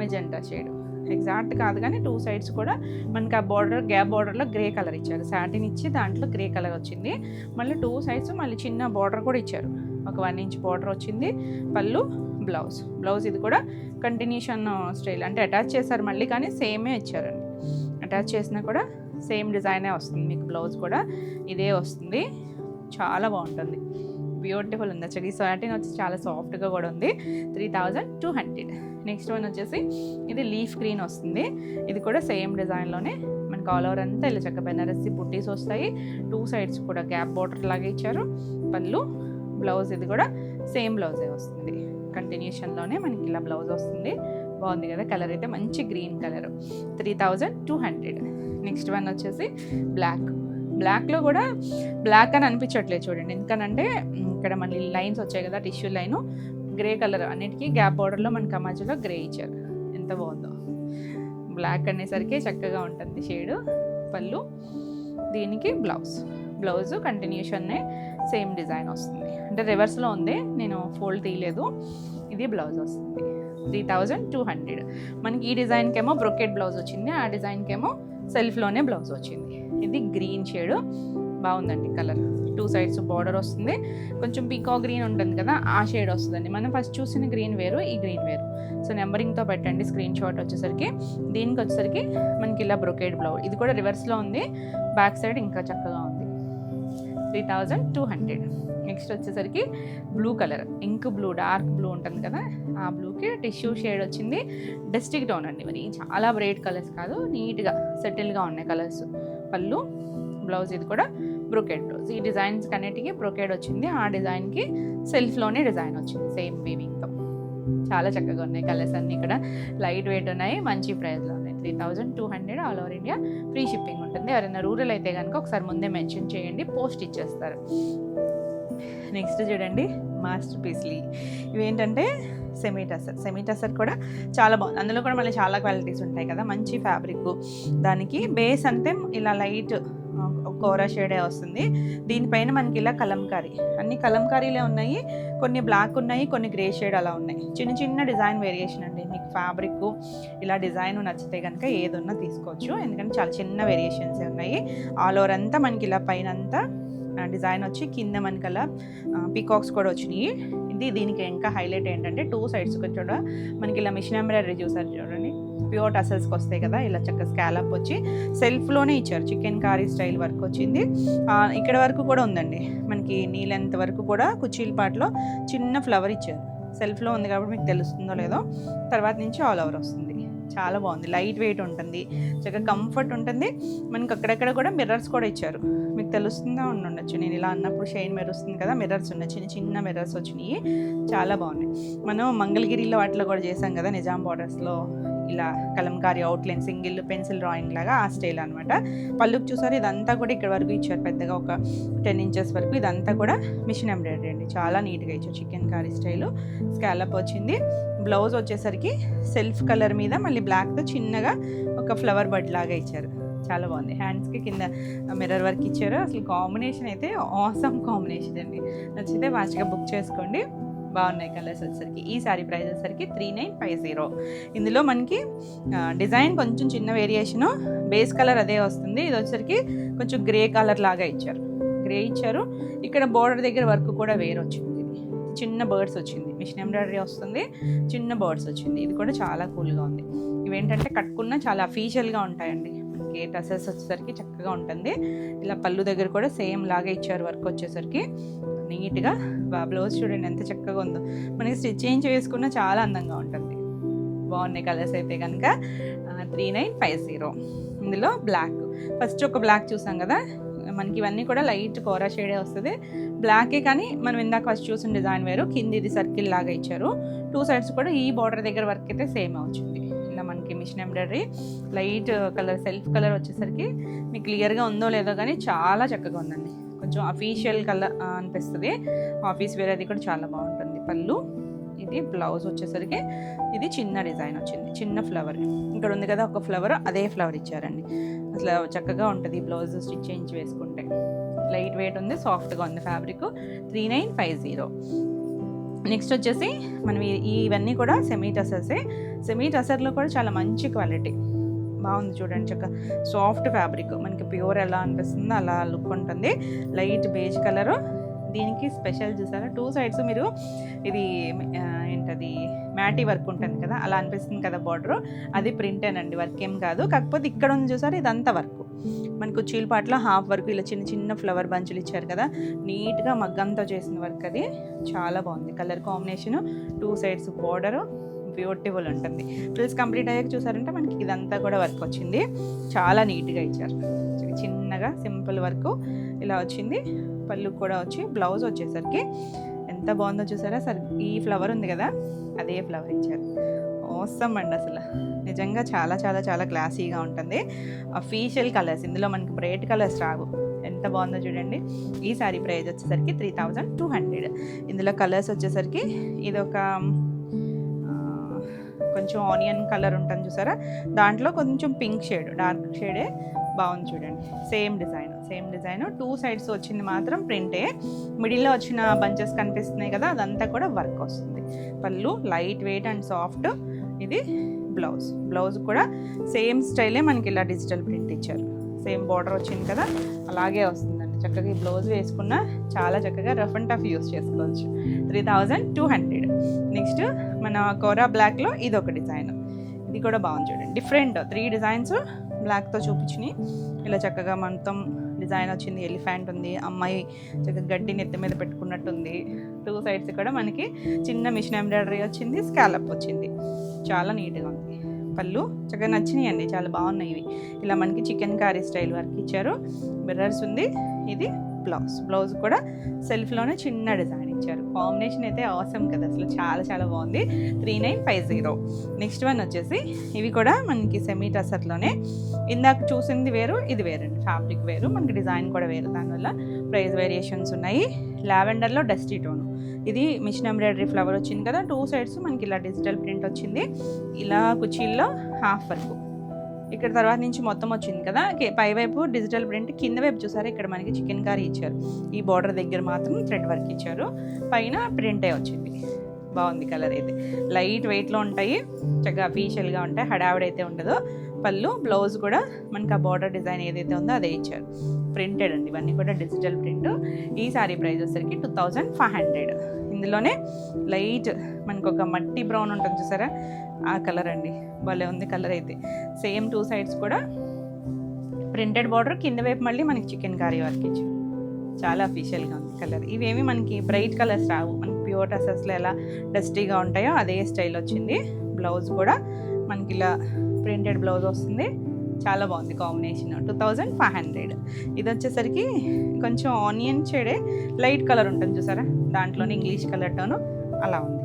మెజెంటా షేడ్. ఎగ్జాక్ట్ కాదు కానీ 2 సైడ్స్ కూడా మనకి ఆ బార్డర్ గ్యాప్ బార్డర్లో గ్రే కలర్ ఇచ్చారు. సాటిన్ ఇచ్చి దాంట్లో గ్రే కలర్ వచ్చింది. మళ్ళీ 2 సైడ్స్ మళ్ళీ చిన్న బార్డర్ కూడా ఇచ్చారు, ఒక 1 ఇంచ్ బార్డర్ వచ్చింది. పళ్ళు, బ్లౌజ్ ఇది కూడా కంటిన్యూషన్ స్టైల్, అంటే అటాచ్ చేశారు మళ్ళీ, కానీ సేమే ఇచ్చారండి. అటాచ్ చేసినా కూడా సేమ్ డిజైనే వస్తుంది. మీకు బ్లౌజ్ కూడా ఇదే వస్తుంది. చాలా బాగుంటుంది, బ్యూటిఫుల్ ఉంది. యాక్చువల్లీ ఈ సాటిన్ వచ్చి చాలా సాఫ్ట్గా కూడా ఉంది. 3200. నెక్స్ట్ వన్ వచ్చేసి ఇది లీఫ్ గ్రీన్ వస్తుంది. ఇది కూడా సేమ్ డిజైన్లోనే మనకి ఆల్ ఓవర్ అంతా ఇలా చక్క బెనారసి బుట్టీస్ వస్తాయి. 2 సైడ్స్ కూడా గ్యాప్ బార్డర్ లాగా ఇచ్చారు. పళ్ళు, బ్లౌజ్ ఇది కూడా సేమ్ బ్లౌజే వస్తుంది. కంటిన్యూషన్లోనే మనకి ఇలా బ్లౌజ్ వస్తుంది. బాగుంది కదా, కలర్ అయితే మంచి గ్రీన్ కలర్. 3200. నెక్స్ట్ వన్ వచ్చేసి బ్లాక్లో కూడా బ్లాక్ అని అనిపించట్లేదు చూడండి, ఎందుకనంటే ఇక్కడ మళ్ళీ లైన్స్ వచ్చాయి కదా, టిష్యూ లైను, గ్రే కలర్ అన్నిటికీ గ్యాప్ బార్డర్లో మనకి మధ్యలో గ్రే ఇచ్చారు. ఎంత బాగుందో. బ్లాక్ అనేసరికి చక్కగా ఉంటుంది షేడు. పళ్ళు, దీనికి బ్లౌజ్ కంటిన్యూషన్నే సేమ్ డిజైన్ వస్తుంది. అంటే రివర్స్లో ఉంది, నేను ఫోల్డ్ తీయలేదు. ఇది బ్లౌజ్ వస్తుంది. 3200. మనకి ఈ డిజైన్కేమో బ్రొకెట్ బ్లౌజ్ వచ్చింది, ఆ డిజైన్కేమో సెల్ఫ్లోనే బ్లౌజ్ వచ్చింది. ఇది గ్రీన్ షేడ్, బాగుందండి కలర్. 2 సైడ్స్ బార్డర్ వస్తుంది. కొంచెం పీకా గ్రీన్ ఉంటుంది కదా, ఆ షేడ్ వస్తుందండి. మనం ఫస్ట్ చూసిన గ్రీన్ వేరు, ఈ గ్రీన్ వేరు. సో నెంబరింగ్తో పెట్టండి స్క్రీన్ షాట్ వచ్చేసరికి. దీనికి వచ్చేసరికి మనకి ఇలా బ్రొకేడ్ బ్లౌజ్, ఇది కూడా రివర్స్లో ఉంది, బ్యాక్ సైడ్ ఇంకా చక్కగా ఉంది. 3200. నెక్స్ట్ వచ్చేసరికి blue colour, ink blue, dark blue ఉంటుంది కదా, ఆ బ్లూకి టిష్యూ షేడ్ వచ్చింది. డస్టిక్ టోన్ అండి, మరి చాలా బ్రైట్ కలర్స్ కాదు, నీట్గా సెటిల్గా ఉన్నాయి కలర్స్. పళ్ళు, బ్లౌజ్ ఇది కూడా బ్రొకేడ్ బ్లౌజ్. ఈ డిజైన్స్ కన్నిటికి బ్రొకేడ్ వచ్చింది, ఆ డిజైన్కి సెల్ఫ్లోనే డిజైన్ వచ్చింది సేమ్ వీవింగ్తో. చాలా చక్కగా ఉన్నాయి కలర్స్ అన్నీ. ఇక్కడ లైట్ వెయిట్ ఉన్నాయి, మంచి ప్రైస్లో ఉన్నాయి. 3200 all over India, free shipping ఉంటుంది. ఎవరైనా రూరల్ అయితే కనుక ఒకసారి ముందే మెన్షన్ చేయండి, పోస్ట్ ఇచ్చేస్తారు. నెక్స్ట్ చూడండి, మాస్టర్ పీస్లీ. ఇవేంటంటే సెమీ టసర్ కూడా చాలా బాగుంది. అందులో కూడా మళ్ళీ చాలా క్వాలిటీస్ ఉంటాయి కదా, మంచి ఫ్యాబ్రిక్. దానికి బేస్ అంటే ఇలా లైట్ కోరా షేడే వస్తుంది. దీనిపైన మనకి ఇలా కలంకారీ, అన్ని కలంకారీలే ఉన్నాయి. కొన్ని బ్లాక్ ఉన్నాయి, కొన్ని గ్రే షేడ్ అలా ఉన్నాయి. చిన్న చిన్న డిజైన్ వేరియేషన్ అండి. మీకు ఫ్యాబ్రిక్ ఇలా డిజైన్ నచ్చితే కనుక ఏదన్నా తీసుకోవచ్చు, ఎందుకంటే చాలా చిన్న వేరియేషన్స్ ఉన్నాయి. ఆల్ ఓవర్ అంతా మనకి ఇలా పైన అంతా డిజైన్ వచ్చి కింద మనకి అలా పీకాక్స్ కూడా వచ్చినాయి. దీనికి ఇంకా హైలైట్ ఏంటంటే 2 సైడ్స్ కూడా మనకి ఇలా మిషన్ ఎంబ్రాయిడరీ చూసారు చూడండి, ప్యూర్ టసల్స్కి వస్తాయి కదా, ఇలా చక్కగా స్కాలప్ వచ్చి సెల్ఫ్లోనే ఇచ్చారు. చికెన్ కారీ స్టైల్ వర్క్ వచ్చింది. ఇక్కడ వరకు కూడా ఉందండి మనకి, నీ లెంత్ వరకు కూడా కుర్చీల పాటలో చిన్న ఫ్లవర్ ఇచ్చారు. సెల్ఫ్లో ఉంది కాబట్టి మీకు తెలుస్తుందో లేదో, తర్వాత నుంచి ఆల్ ఓవర్ వస్తుంది. చాలా బాగుంది, లైట్ వెయిట్ ఉంటుంది, చక్కగా కంఫర్ట్ ఉంటుంది. మనకి అక్కడక్కడ కూడా మిర్రర్స్ కూడా ఇచ్చారు, మీకు తెలుస్తుందా ఉండొచ్చు. నేను ఇలా అన్నప్పుడు షైన్ మెరుస్తుంది కదా, మిర్రర్స్ ఉన్నాయి, చిన్న చిన్న మిర్రర్స్ వచ్చినాయి, చాలా బాగున్నాయి. మనం మంగళగిరిలో వాటిలో కూడా చేసాం కదా, నిజాం బార్డర్స్లో ఇలా Kalamkari outline single pencil drawing లాగా ఆ స్టైల్ అనమాట. పళ్ళుకి చూసారు, ఇదంతా కూడా ఇక్కడ వరకు ఇచ్చారు, పెద్దగా ఒక 10 ఇంచెస్ వరకు. ఇదంతా కూడా మిషన్ ఎంబ్రాయిడరీ అండి, చాలా నీట్గా ఇచ్చారు. చికెన్ కారీ స్టైలు స్కాలప్ వచ్చింది. బ్లౌజ్ వచ్చేసరికి సెల్ఫ్ కలర్ మీద మళ్ళీ బ్లాక్తో చిన్నగా ఒక ఫ్లవర్ బడ్ లాగా ఇచ్చారు, చాలా బాగుంది. హ్యాండ్స్కి కింద మిర్రర్ వర్క్ ఇచ్చారు. అసలు కాంబినేషన్ అయితే ఆసమ్ కాంబినేషన్ అండి. నచ్చితే ఫాస్ట్గా బుక్ చేసుకోండి. బాగున్నాయి కలర్స్ వచ్చేసరికి. ఈ సారీ ప్రైస్ వచ్చేసరికి 3950. ఇందులో మనకి డిజైన్ కొంచెం చిన్న వేరియేషను, బేస్ కలర్ అదే వస్తుంది. ఇది వచ్చేసరికి కొంచెం గ్రే కలర్ లాగా ఇచ్చారు, గ్రే ఇచ్చారు. ఇక్కడ బోర్డర్ దగ్గర వర్క్ కూడా వేరే వచ్చింది, చిన్న బర్డ్స్ వచ్చింది, మిషన్ ఎంబ్రాయిడరీ వస్తుంది, చిన్న బర్డ్స్ వచ్చింది. ఇది కూడా చాలా కూల్గా ఉంది. ఇవేంటంటే కట్టుకున్న చాలా అఫీషియల్గా ఉంటాయండి. మనకి డ్రెస్సెస్ వచ్చేసరికి చక్కగా ఉంటుంది. ఇలా పళ్ళు దగ్గర కూడా సేమ్ లాగా ఇచ్చారు వర్క్ వచ్చేసరికి నీట్గా. బ్లౌజ్ చూడండి ఎంత చక్కగా ఉందో, మనకి స్టిచ్చింగ్ చేసుకున్న చాలా అందంగా ఉంటుంది. బాగున్నాయి కలర్స్ అయితే కనుక 3950. ఇందులో బ్లాక్, ఫస్ట్ ఒక బ్లాక్ చూసాం కదా, మనకి ఇవన్నీ కూడా లైట్ కోరా షేడే వస్తుంది, బ్లాకే. కానీ మనం ఇందాక ఫస్ట్ చూసిన డిజైన్ వేరు, కింద ఇది సర్కిల్ లాగా ఇచ్చారు. 2 సైడ్స్ కూడా ఈ బార్డర్ దగ్గర వర్క్ అయితే సేమ్ వచ్చింది. ఇలా మనకి machine embroidery light colour self colour వచ్చేసరికి మీకు క్లియర్గా ఉందో లేదో కానీ చాలా చక్కగా ఉందండి. కొంచెం అఫీషియల్ కలర్ అనిపిస్తుంది, ఆఫీస్ వేర్. అది కూడా చాలా బాగుంటుంది. పళ్ళు, ఇది బ్లౌజ్ వచ్చేసరికి ఇది చిన్న డిజైన్ వచ్చింది, చిన్న ఫ్లవర్. ఇక్కడ ఉంది కదా ఒక ఫ్లవర్, అదే ఫ్లవర్ ఇచ్చారండి. అసలు చక్కగా ఉంటుంది బ్లౌజ్ స్టిచ్ చేయించి వేసుకుంటే. లైట్ వెయిట్ ఉంది, సాఫ్ట్గా ఉంది ఫ్యాబ్రిక్. 3950. నెక్స్ట్ వచ్చేసి మనం ఇవన్నీ కూడా సెమీ టసర్సే. సెమీ టసర్లో కూడా చాలా మంచి క్వాలిటీ, బాగుంది చూడండి. చక్క సాఫ్ట్ ఫ్యాబ్రిక్, మనకి ప్యూర్ ఎలా అనిపిస్తుందో అలా లుక్ ఉంటుంది. లైట్ బేజ్ కలరు, దీనికి స్పెషల్ చూసారా 2 సైడ్స్ మీరు ఇది ఏంటది మ్యాటీ వర్క్ ఉంటుంది కదా, అలా అనిపిస్తుంది కదా బార్డర్, అది ప్రింటేనండి, వర్క్ ఏం కాదు. కాకపోతే ఇక్కడ ఉంది చూసారా, ఇదంతా వర్క్. మనకు చీల్పాట్లో హాఫ్ వర్క్, ఇలా చిన్న చిన్న ఫ్లవర్ బంచులు ఇచ్చారు కదా, నీట్గా మగ్గంతో చేసిన వర్క్. అది చాలా బాగుంది. Colour combination, 2 sides border beautiful ఉంటుంది. ఫ్రిల్స్ కంప్లీట్ అయ్యాక చూసారంటే మనకి ఇదంతా కూడా వర్క్ వచ్చింది, చాలా నీట్గా ఇచ్చారు. చిన్నగా సింపుల్ వర్క్ ఇలా వచ్చింది. పళ్ళు కూడా వచ్చి బ్లౌజ్ వచ్చేసరికి ఎంత బాగుందో చూసారా. ఈ ఫ్లవర్ ఉంది కదా, అదే ఫ్లవర్ ఇచ్చారు. అవసరం అండి, అసలు నిజంగా చాలా చాలా చాలా క్లాసీగా ఉంటుంది. అఫీషియల్ కలర్స్, ఇందులో మనకి బ్రైట్ కలర్స్ రావు. ఎంత బాగుందో చూడండి. ఈ సారీ ప్రైస్ వచ్చేసరికి 3200. ఇందులో కలర్స్ వచ్చేసరికి ఇదొక కొంచెం ఆనియన్ కలర్ ఉంటుంది చూసారా, దాంట్లో కొంచెం పింక్ షేడ్, డార్క్ షేడే బాగుంది చూడండి. సేమ్ డిజైన్ 2 సైడ్స్ వచ్చింది మాత్రం ప్రింటే. మిడిల్లో వచ్చిన బంచెస్ కనిపిస్తున్నాయి కదా, అదంతా కూడా వర్క్ వస్తుంది. పళ్ళు లైట్ వెయిట్ అండ్ సాఫ్ట్. ఇది బ్లౌజ్ కూడా సేమ్ స్టైలే మనకి ఇలా డిజిటల్ ప్రింట్ ఇచ్చారు. సేమ్ బార్డర్ వచ్చింది కదా, అలాగే వస్తుందండి. చక్కగా ఈ బ్లౌజ్ వేసుకున్న చాలా చక్కగా రఫ్ అండ్ టఫ్ యూస్ చేసుకోవచ్చు. 3200. నెక్స్ట్ మన కోరా బ్లాక్లో ఇది ఒక డిజైన్, ఇది కూడా బాగుంది చూడండి. డిఫరెంట్ 3 డిజైన్స్ బ్లాక్తో చూపించినాయి. ఇలా చక్కగా మొత్తం డిజైన్ వచ్చింది. ఎలిఫెంట్ ఉంది, అమ్మాయి చక్కగా గడ్డి నెత్తి మీద పెట్టుకున్నట్టుంది. 2 సైడ్స్ కూడా మనకి చిన్న మిషన్ ఎంబ్రాయిడరీ వచ్చింది, స్కాలప్ వచ్చింది, చాలా నీట్గా ఉంది. పళ్ళు చక్కగా నచ్చినాయి అండి, చాలా బాగున్నాయి ఇవి. ఇలా మనకి చికెన్ కారీ స్టైల్ వర్క్ ఇచ్చారు, మిర్రర్స్ ఉంది. ఇది బ్లౌజ్ కూడా సెల్ఫ్లోనే చిన్న డిజైన్ ఇచ్చారు. కాంబినేషన్ అయితే అవసరం కదా, అసలు చాలా చాలా బాగుంది. 3950. నెక్స్ట్ వన్ వచ్చేసి ఇవి కూడా మనకి సెమీ టసర్లోనే. ఇందాక చూసింది వేరు, ఇది వేరండి. ఫ్యాబ్రిక్ వేరు, మనకి డిజైన్ కూడా వేరు, దానివల్ల ప్రైస్ వేరియేషన్స్ ఉన్నాయి. లావెండర్లో డస్టీ టోను. ఇది మిషన్ ఎంబ్రాయిడరీ ఫ్లవర్ వచ్చింది కదా, 2 సైడ్స్ మనకి ఇలా డిజిటల్ ప్రింట్ వచ్చింది. ఇలా కుర్చీల్లో హాఫ్ వర్క్, ఇక్కడ తర్వాత నుంచి మొత్తం వచ్చింది కదా, పైవైపు డిజిటల్ ప్రింట్, కింద వైపు చూసారా ఇక్కడ మనకి చికెన్ కర్రీ ఇచ్చారు. ఈ బార్డర్ దగ్గర మాత్రం థ్రెడ్ వర్క్ ఇచ్చారు, పైన ప్రింటే వచ్చింది. బాగుంది కలర్ అయితే. లైట్ వెయిట్లో ఉంటాయి, చక్కగా అఫీషియల్గా ఉంటాయి, హడావిడైతే ఉండదు. పళ్ళు బ్లౌజ్ కూడా మనకి ఆ బార్డర్ డిజైన్ ఏదైతే ఉందో అదే ఇచ్చారు. ప్రింటెడ్ అండి, ఇవన్నీ కూడా డిజిటల్ ప్రింట్. ఈ సారీ ప్రైస్ వచ్చేసరికి 2500. ఇందులోనే లైట్ మనకు ఒక మట్టి బ్రౌన్ ఉంటుంది చూసారా, ఆ కలర్ అండి, భలే ఉంది కలర్ అయితే. సేమ్ 2 సైడ్స్ కూడా ప్రింటెడ్ బార్డర్, కింద వైపు మళ్ళీ మనకి చికెన్ కర్రీ వర్క్ ఇచ్చారు. చాలా అఫీషియల్గా ఉంది కలర్. ఇవేమి మనకి బ్రైట్ కలర్స్ రావు, మనకి ప్యూర్ టసెస్లో ఎలా డస్టీగా ఉంటాయో అదే స్టైల్ వచ్చింది. బ్లౌజ్ కూడా మనకి ఇలా ప్రింటెడ్ బ్లౌజ్ వస్తుంది. చాలా బాగుంది కాంబినేషన్. 2500. ఇది వచ్చేసరికి కొంచెం ఆనియన్ షేడే లైట్ కలర్ ఉంటుంది చూసారా, దాంట్లోనే ఇంగ్లీష్ కలర్ టోను అలా ఉంది.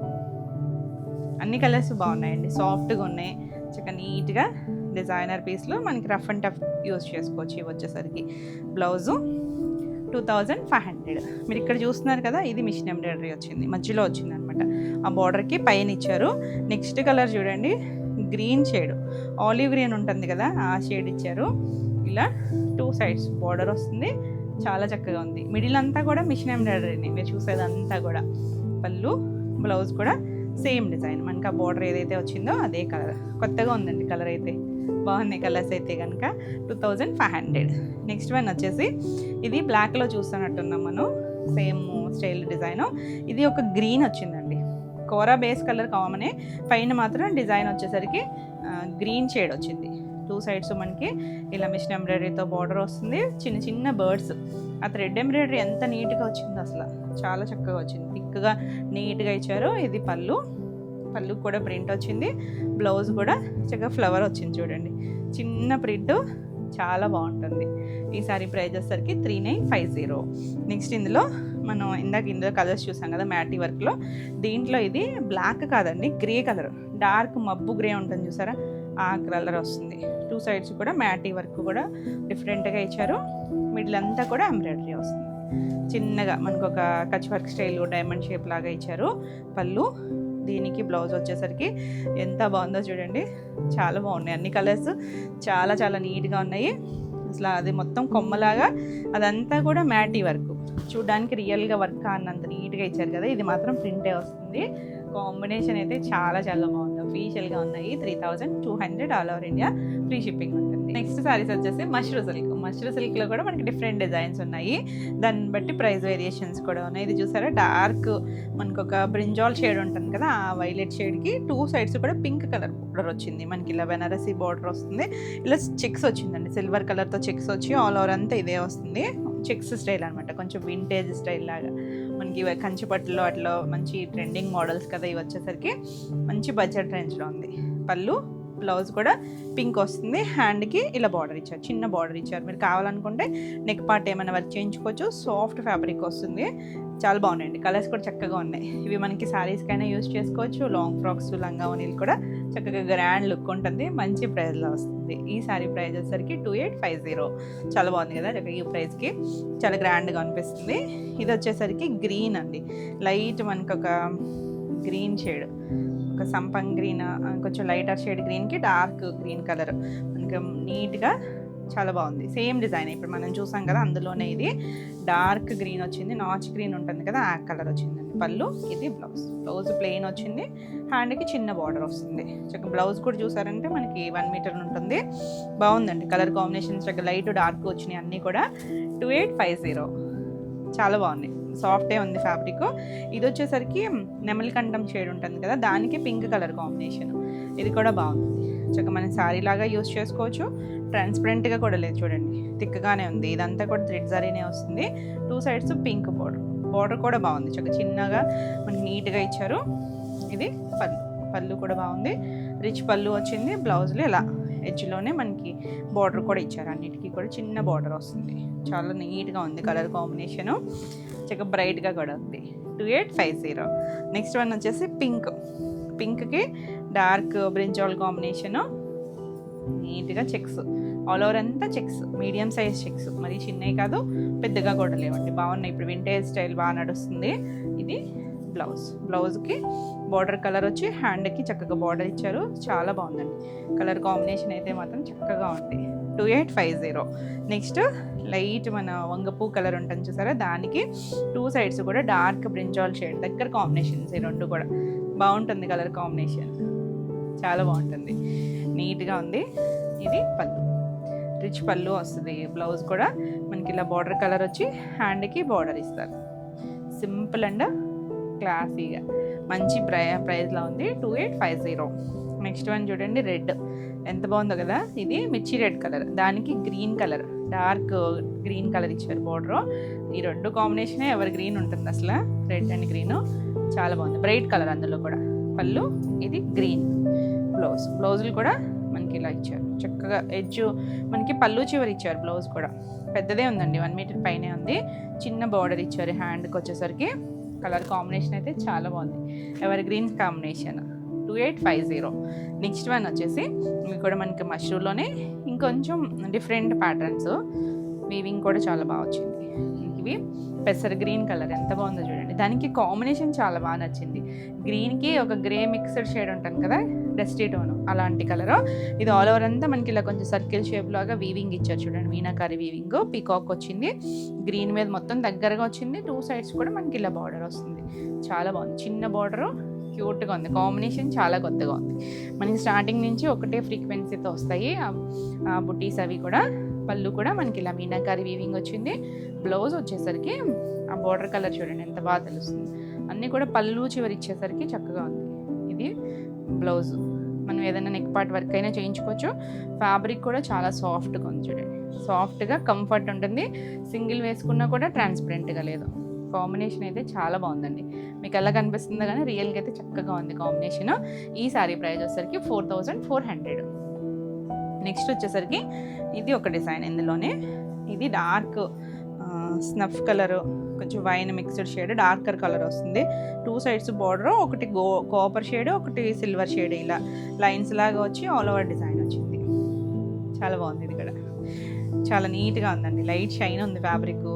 అన్ని కలర్స్ బాగున్నాయండి, సాఫ్ట్గా ఉన్నాయి, చక్కగా నీట్గా డిజైనర్ పీస్లో మనకి రఫ్ అండ్ టఫ్ యూజ్ చేసుకోవచ్చు. ఇవి వచ్చేసరికి బ్లౌజు 2500. మీరు ఇక్కడ చూస్తున్నారు కదా, ఇది మిషన్ ఎంబ్రాయిడరీ వచ్చింది, మధ్యలో వచ్చింది అనమాట. ఆ బార్డర్కి పైన ఇచ్చారు. నెక్స్ట్ కలర్ చూడండి, గ్రీన్ షేడ్, ఆలివ్ గ్రీన్ ఉంటుంది కదా ఆ షేడ్ ఇచ్చారు. ఇలా 2 సైడ్స్ బార్డర్ వస్తుంది, చాలా చక్కగా ఉంది. మిడిల్ అంతా కూడా మిషన్ ఎంబ్రాయిడరీని మీరు చూసేదంతా కూడా. పళ్ళు, బ్లౌజ్ కూడా సేమ్ డిజైన్, మనకి ఆ బార్డర్ ఏదైతే వచ్చిందో అదే కలర్. కొత్తగా ఉందండి కలర్ అయితే, బాగున్నాయి కలర్స్ అయితే కనుక. 2500. నెక్స్ట్ వన్ వచ్చేసి ఇది బ్లాక్లో చూస్తున్నట్టున్నాం మనం, సేమ్ స్టైల్ డిజైను. ఇది ఒక గ్రీన్ వచ్చిందండి, కోరా బేస్ కలర్ కామనే, పైన మాత్రం డిజైన్ వచ్చేసరికి గ్రీన్ షేడ్ వచ్చింది. 2 సైడ్స్ మనకి ఇలా మిషన్ ఎంబ్రాయిడరీతో బార్డర్ వస్తుంది. చిన్న చిన్న బర్డ్స్, ఆ థ్రెడ్ ఎంబ్రాయిడరీ ఎంత నీట్గా వచ్చిందో అసలు, చాలా చక్కగా వచ్చింది, థిక్గా నీట్గా ఇచ్చారు. ఇది పళ్ళు, పళ్ళు కూడా ప్రింట్ వచ్చింది. బ్లౌజ్ కూడా చక్కగా ఫ్లవర్ వచ్చింది చూడండి, చిన్న ప్రింట్, చాలా బాగుంటుంది. ఈ సారీ ప్రైస్ వచ్చేసరికి 3950. నెక్స్ట్ ఇందులో ఇందులో కలర్స్ చూసాం కదా మ్యాటీ వర్క్లో, దీంట్లో ఇది బ్లాక్ కాదండి, గ్రే కలర్, డార్క్ మబ్బు గ్రే ఉంటుంది చూసారా, ఆ కలర్ వస్తుంది. 2 సైడ్స్ కూడా మ్యాటీ వర్క్ కూడా డిఫరెంట్గా ఇచ్చారు. మిడిల్ అంతా కూడా ఎంబ్రాయిడరీ వస్తుంది, చిన్నగా మనకు ఒక Kutch work style diamond shape లాగా ఇచ్చారు. పళ్ళు, దీనికి బ్లౌజ్ వచ్చేసరికి ఎంత బాగుందో చూడండి, చాలా బాగున్నాయి. అన్ని కలర్స్ చాలా చాలా నీట్గా ఉన్నాయి అసలు. అది మొత్తం కొమ్మలాగా, అదంతా కూడా మ్యాటీ వర్క్, చూడడానికి రియల్గా వర్క్ అన్నంత నీట్గా ఇచ్చారు కదా. ఇది మాత్రం ప్రింటే వస్తుంది. కాంబినేషన్ అయితే చాలా చాలా బాగుంది, అఫీషియల్గా ఉన్నాయి. 3200 all over India, free shipping ఉంటుంది. నెక్స్ట్ సారీస్ వచ్చేసి మష్రూ సిల్క్. మష్రూ సిల్క్లో కూడా మనకి డిఫరెంట్ డిజైన్స్ ఉన్నాయి, దాన్ని బట్టి ప్రైస్ వేరియేషన్స్ కూడా ఉన్నాయి. ఇది చూసారా, డార్క్ మనకు ఒక బ్రింజాల్ షేడ్ ఉంటుంది కదా, ఆ వైలెట్ షేడ్కి 2 సైడ్స్ కూడా పింక్ కలర్ బార్డర్ వచ్చింది. మనకి ఇలా బెనారసీ బార్డర్ వస్తుంది, ఇలా చెక్స్ వచ్చిందండి, సిల్వర్ కలర్తో చెక్స్ వచ్చి ఆల్ ఓవర్ అంతా ఇదే వస్తుంది. చెక్స్ స్టైల్ అనమాట, కొంచెం వింటేజ్ స్టైల్ లాగా. మనకి కంచిపట్టులో అట్లా మంచి ట్రెండింగ్ మోడల్స్ కదా ఇవి వచ్చేసరికి, మంచి బడ్జెట్ రేంజ్లో ఉంది. పళ్ళు, బ్లౌజ్ కూడా పింక్ వస్తుంది. హ్యాండ్కి ఇలా బార్డర్ ఇచ్చారు, చిన్న బార్డర్ ఇచ్చారు. మీరు కావాలనుకుంటే నెక్ పార్ట్ ఏమైనా వర్క్ చేయించుకోవచ్చు. సాఫ్ట్ ఫ్యాబ్రిక్ వస్తుంది, చాలా బాగున్నాయండి. కలర్స్ కూడా చక్కగా ఉన్నాయి. ఇవి మనకి శారీస్కైనా యూజ్ చేసుకోవచ్చు, లాంగ్ ఫ్రాక్స్, లంగా ఓనీలు కూడా చక్కగా గ్రాండ్ లుక్ ఉంటుంది. మంచి ప్రైస్లో వస్తుంది. ఈ శారీ ప్రైస్ వచ్చేసరికి 2850. చాలా బాగుంది కదా, చక్కగా ఈ ప్రైస్కి చాలా గ్రాండ్గా అనిపిస్తుంది. ఇది వచ్చేసరికి గ్రీన్ అండి, లైట్ మనకు ఒక గ్రీన్ షేడ్, ఒక సంపంగ్ గ్రీన్, కొంచెం లైటర్ షేడ్ గ్రీన్కి డార్క్ గ్రీన్ కలర్, మనకి నీట్గా చాలా బాగుంది. సేమ్ డిజైన్ ఇప్పుడు మనం చూసాం కదా, అందులోనే ఇది డార్క్ గ్రీన్ వచ్చింది, నాచ్ గ్రీన్ ఉంటుంది కదా ఆ కలర్ వచ్చిందండి. పళ్ళు, ఇది బ్లౌజ్. బ్లౌజ్ ప్లెయిన్ వచ్చింది, హ్యాండ్కి చిన్న బార్డర్ వస్తుంది. చక్కగా బ్లౌజ్ కూడా చూసారంటే మనకి 1 మీటర్ ఉంటుంది. బాగుందండి కలర్ కాంబినేషన్, చక్కగా లైట్ డార్క్ వచ్చినాయి అన్నీ కూడా. 2850. చాలా బాగుంది, సాఫ్టే ఉంది ఫ్యాబ్రిక్. ఇది వచ్చేసరికి నెమలికంఠం షేడ్ ఉంటుంది కదా, దానికి పింక్ కలర్ కాంబినేషన్. ఇది కూడా బాగుంది, చక్కగా మనం శారీ లాగా యూజ్ చేసుకోవచ్చు. ట్రాన్స్పరెంట్గా కూడా లేదు చూడండి, థిక్గానే ఉంది. ఇదంతా కూడా థ్రెడ్ జరీనే వస్తుంది. 2 సైడ్స్ పింక్ బార్డర్ కూడా బాగుంది, చక్కగా చిన్నగా మనకి నీట్గా ఇచ్చారు. ఇది పళ్ళు, పళ్ళు కూడా బాగుంది, రిచ్ పళ్ళు వచ్చింది. బ్లౌజ్లో ఇలా ఎడ్జ్లోనే మనకి బార్డర్ కూడా ఇచ్చారు, అన్నిటికీ కూడా చిన్న బార్డర్ వస్తుంది. చాలా నీట్గా ఉంది కలర్ కాంబినేషను, చక్కగా బ్రైట్గా కూడా ఉంది. 2850. నెక్స్ట్ వన్ వచ్చేసి పింక్. పింక్కి డార్క్ బ్రింజాల్ కాంబినేషను, నీట్గా చెక్స్ ఆల్ ఓవర్ అంతా చెక్స్, మీడియం సైజ్ చెక్స్, మరి చిన్నవి కాదు పెద్దగా కూడా లేవండి, బాగున్నాయి. ఇప్పుడు వింటేజ్ స్టైల్ బాగా నడుస్తుంది. ఇది బ్లౌజ్, బ్లౌజ్కి బార్డర్ కలర్ వచ్చి హ్యాండ్కి చక్కగా బార్డర్ ఇచ్చారు. చాలా బాగుందండి కలర్ కాంబినేషన్ అయితే మాత్రం చక్కగా ఉంది. 2850. నెక్స్ట్ లైట్ మన వంగపూ కలర్ ఉంటుంది చూసారా, దానికి 2 సైడ్స్ కూడా డార్క్ బ్రింజాల్ షేడ్ దగ్గర కాంబినేషన్స్, ఈ రెండు కూడా బాగుంటుంది కలర్ కాంబినేషన్, చాలా బాగుంటుంది, నీట్గా ఉంది. ఇది పళ్ళు, రిచ్ పళ్ళు వస్తుంది. బ్లౌజ్ కూడా మనకి ఇలా బార్డర్ కలర్ వచ్చి హ్యాండ్కి బార్డర్ ఇస్తారు. సింపుల్ అండ్ క్లాసీగా మంచి ప్రైస్లో ఉంది. 2850. నెక్స్ట్ వన్ చూడండి, రెడ్ ఎంత బాగుందో కదా, ఇది మిర్చి రెడ్ కలర్, దానికి green colour, dark green colour ఇచ్చారు బార్డర్. ఈ రెండు కాంబినేషనే ఎవర్ గ్రీన్ ఉంటుంది అసలు, రెడ్ అండ్ గ్రీన్ చాలా బాగుంది, బ్రైట్ కలర్ అందులో కూడా. పళ్ళు ఇది గ్రీన్, బ్లౌజులు కూడా మనకి ఇలా ఇచ్చారు చక్కగా. ఎడ్జ్ మనకి పళ్ళు చివరి ఇచ్చారు. బ్లౌజ్ కూడా పెద్దదే ఉందండి, 1 మీటర్ పైనే ఉంది. చిన్న బార్డర్ ఇచ్చారు హ్యాండ్కి వచ్చేసరికి. కలర్ కాంబినేషన్ అయితే చాలా బాగుంది, ever green combination. 2850. Next one వచ్చేసి ఇవి కూడా మనకి మష్రూమ్లోనే ఇంకొంచెం డిఫరెంట్ ప్యాటర్న్స్. వీవింగ్ కూడా చాలా బాగా వచ్చింది. ఇవి పెసర్ గ్రీన్ కలర్ ఎంత బాగుందో చూడండి. దానికి కాంబినేషన్ చాలా బాగా నచ్చింది. గ్రీన్కి ఒక గ్రే మిక్స్డ్ షేడ్ ఉంటుంది కదా, డస్టీ టోన్, అలాంటి కలరు. ఇది ఆల్ ఓవర్ అంతా మనకి ఇలా కొంచెం సర్కిల్ షేప్ లాగా వీవింగ్ ఇచ్చారు చూడండి. మీనాకారి వీవింగ్, పీకాక్ వచ్చింది. గ్రీన్ మీద మొత్తం దగ్గరగా వచ్చింది. 2 సైడ్స్ కూడా మనకి ఇలా బార్డర్ వస్తుంది. చాలా బాగుంది, చిన్న బార్డరు, క్యూట్గా ఉంది. కాంబినేషన్ చాలా కొత్తగా ఉంది. మనకి స్టార్టింగ్ నుంచి ఒకటే ఫ్రీక్వెన్సీతో వస్తాయి ఆ బుటీస్ అవి కూడా. పళ్ళు కూడా మనకి ఇలా మీనాకారి వీవింగ్ వచ్చింది. బ్లౌజ్ వచ్చేసరికి ఆ బార్డర్ కలర్ చూడండి ఎంత బాగా తెలుస్తుంది. అన్నీ కూడా పళ్ళు చివరి ఇచ్చేసరికి చక్కగా ఉంది. ఇది బ్లౌజ్. మనం ఏదైనా నెక్ పార్ట్ వర్క్ అయినా చేయించుకోవచ్చు. ఫ్యాబ్రిక్ కూడా చాలా సాఫ్ట్గా ఉంది చూడండి. సాఫ్ట్గా కంఫర్ట్ ఉంటుంది. సింగిల్ వేసుకున్నా కూడా ట్రాన్స్పరెంట్గా లేదు. కాంబినేషన్ అయితే చాలా బాగుందండి. మీకు ఎలా కనిపిస్తుందో కానీ రియల్గా అయితే చక్కగా ఉంది కాంబినేషన్. ఈ శారీ ప్రైస్ వచ్చేసరికి 4400. నెక్స్ట్ వచ్చేసరికి ఇది ఒక డిజైన్. ఇందులోనే ఇది డార్క్ స్నఫ్ కలరు, కొంచెం wine mixed shade, darker colour వస్తుంది. 2 సైడ్స్ బార్డర్, ఒకటి కాపర్ షేడ్, ఒకటి సిల్వర్ షేడ్, ఇలా లైన్స్ లాగా వచ్చి ఆల్ ఓవర్ డిజైన్ వచ్చింది. చాలా బాగుంది. ఇది కూడా చాలా నీట్గా ఉందండి. లైట్ షైన్ ఉంది ఫ్యాబ్రిక్.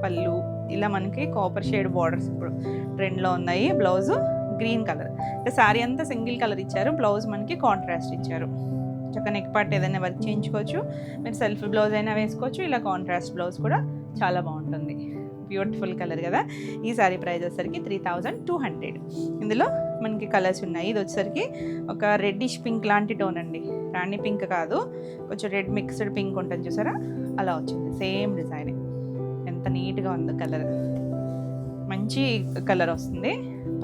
పళ్ళు ఇలా మనకి కాపర్ షేడ్ బార్డర్స్ ఇప్పుడు ట్రెండ్లో ఉన్నాయి. Blouse green colour. అంటే శారీ అంతా సింగిల్ కలర్ ఇచ్చారు. బ్లౌజ్ మనకి కాంట్రాస్ట్ ఇచ్చారు. చక్కగా నెక్ పార్ట్ ఏదైనా వర్క్ చేయించుకోవచ్చు. మీరు సెల్ఫ్ బ్లౌజ్ అయినా వేసుకోవచ్చు. ఇలా కాంట్రాస్ట్ బ్లౌజ్ కూడా చాలా బాగుంటుంది. బ్యూటిఫుల్ కలర్ కదా. ఈ శారీ ప్రైస్ వచ్చేసరికి 3200. ఇందులో మనకి కలర్స్ ఉన్నాయి. ఇది వచ్చేసరికి ఒక రెడ్డిష్ పింక్ లాంటి టోన్ అండి. రాణి పింక్ కాదు, కొంచెం రెడ్ మిక్స్డ్ పింక్ ఉంటుంది చూసారా, అలా వచ్చింది. Same design. ఎంత నీట్గా ఉందో కలర్, మంచి కలర్ వస్తుంది.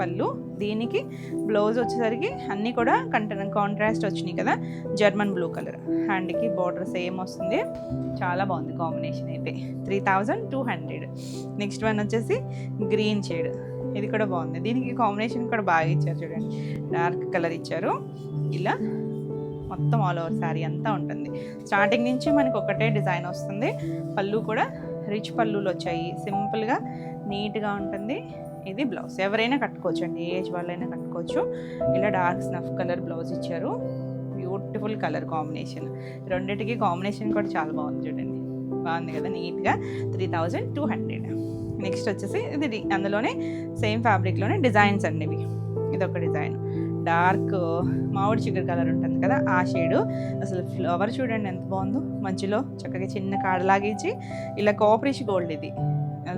పళ్ళు, దీనికి బ్లౌజ్ వచ్చేసరికి అన్నీ కూడా కాంట్రాస్ట్ వచ్చినాయి కదా, జర్మన్ బ్లూ కలర్. హ్యాండ్కి బార్డర్ సేమ్ వస్తుంది. చాలా బాగుంది కాంబినేషన్ అయితే. 3200. నెక్స్ట్ వన్ వచ్చేసి గ్రీన్ షేడ్. ఇది కూడా బాగుంది. దీనికి కాంబినేషన్ కూడా బాగా ఇచ్చారు చూడండి. డార్క్ కలర్ ఇచ్చారు. ఇలా మొత్తం ఆల్ ఓవర్ శారీ అంతా ఉంటుంది. స్టార్టింగ్ నుంచి మనకి ఒకటే డిజైన్ వస్తుంది. పళ్ళు కూడా రిచ్ పళ్ళులు వచ్చాయి. సింపుల్గా నీట్గా ఉంటుంది. ఇది బ్లౌజ్. ఎవరైనా కట్టుకోవచ్చు అండి, ఏ ఏజ్ వాళ్ళైనా కట్టుకోవచ్చు. ఇలా డార్క్ స్నఫ్ కలర్ బ్లౌజ్ ఇచ్చారు. Beautiful colour combination. రెండింటికి కాంబినేషన్ కూడా చాలా బాగుంది చూడండి. బాగుంది కదా, నీట్గా. 3200. నెక్స్ట్ వచ్చేసి ఇది అందులోనే సేమ్ ఫ్యాబ్రిక్లోనే డిజైన్స్ అండి ఇవి. ఇదొక డిజైన్, డార్క్ మామిడి చిగురు కలర్ ఉంటుంది కదా, ఆ షేడు. అసలు ఫ్లవర్ చూడండి ఎంత బాగుందో. మధ్యలో చక్కగా చిన్న కాడలాగా ఇచ్చి ఇలా కాపరిష్ గోల్డ్. ఇది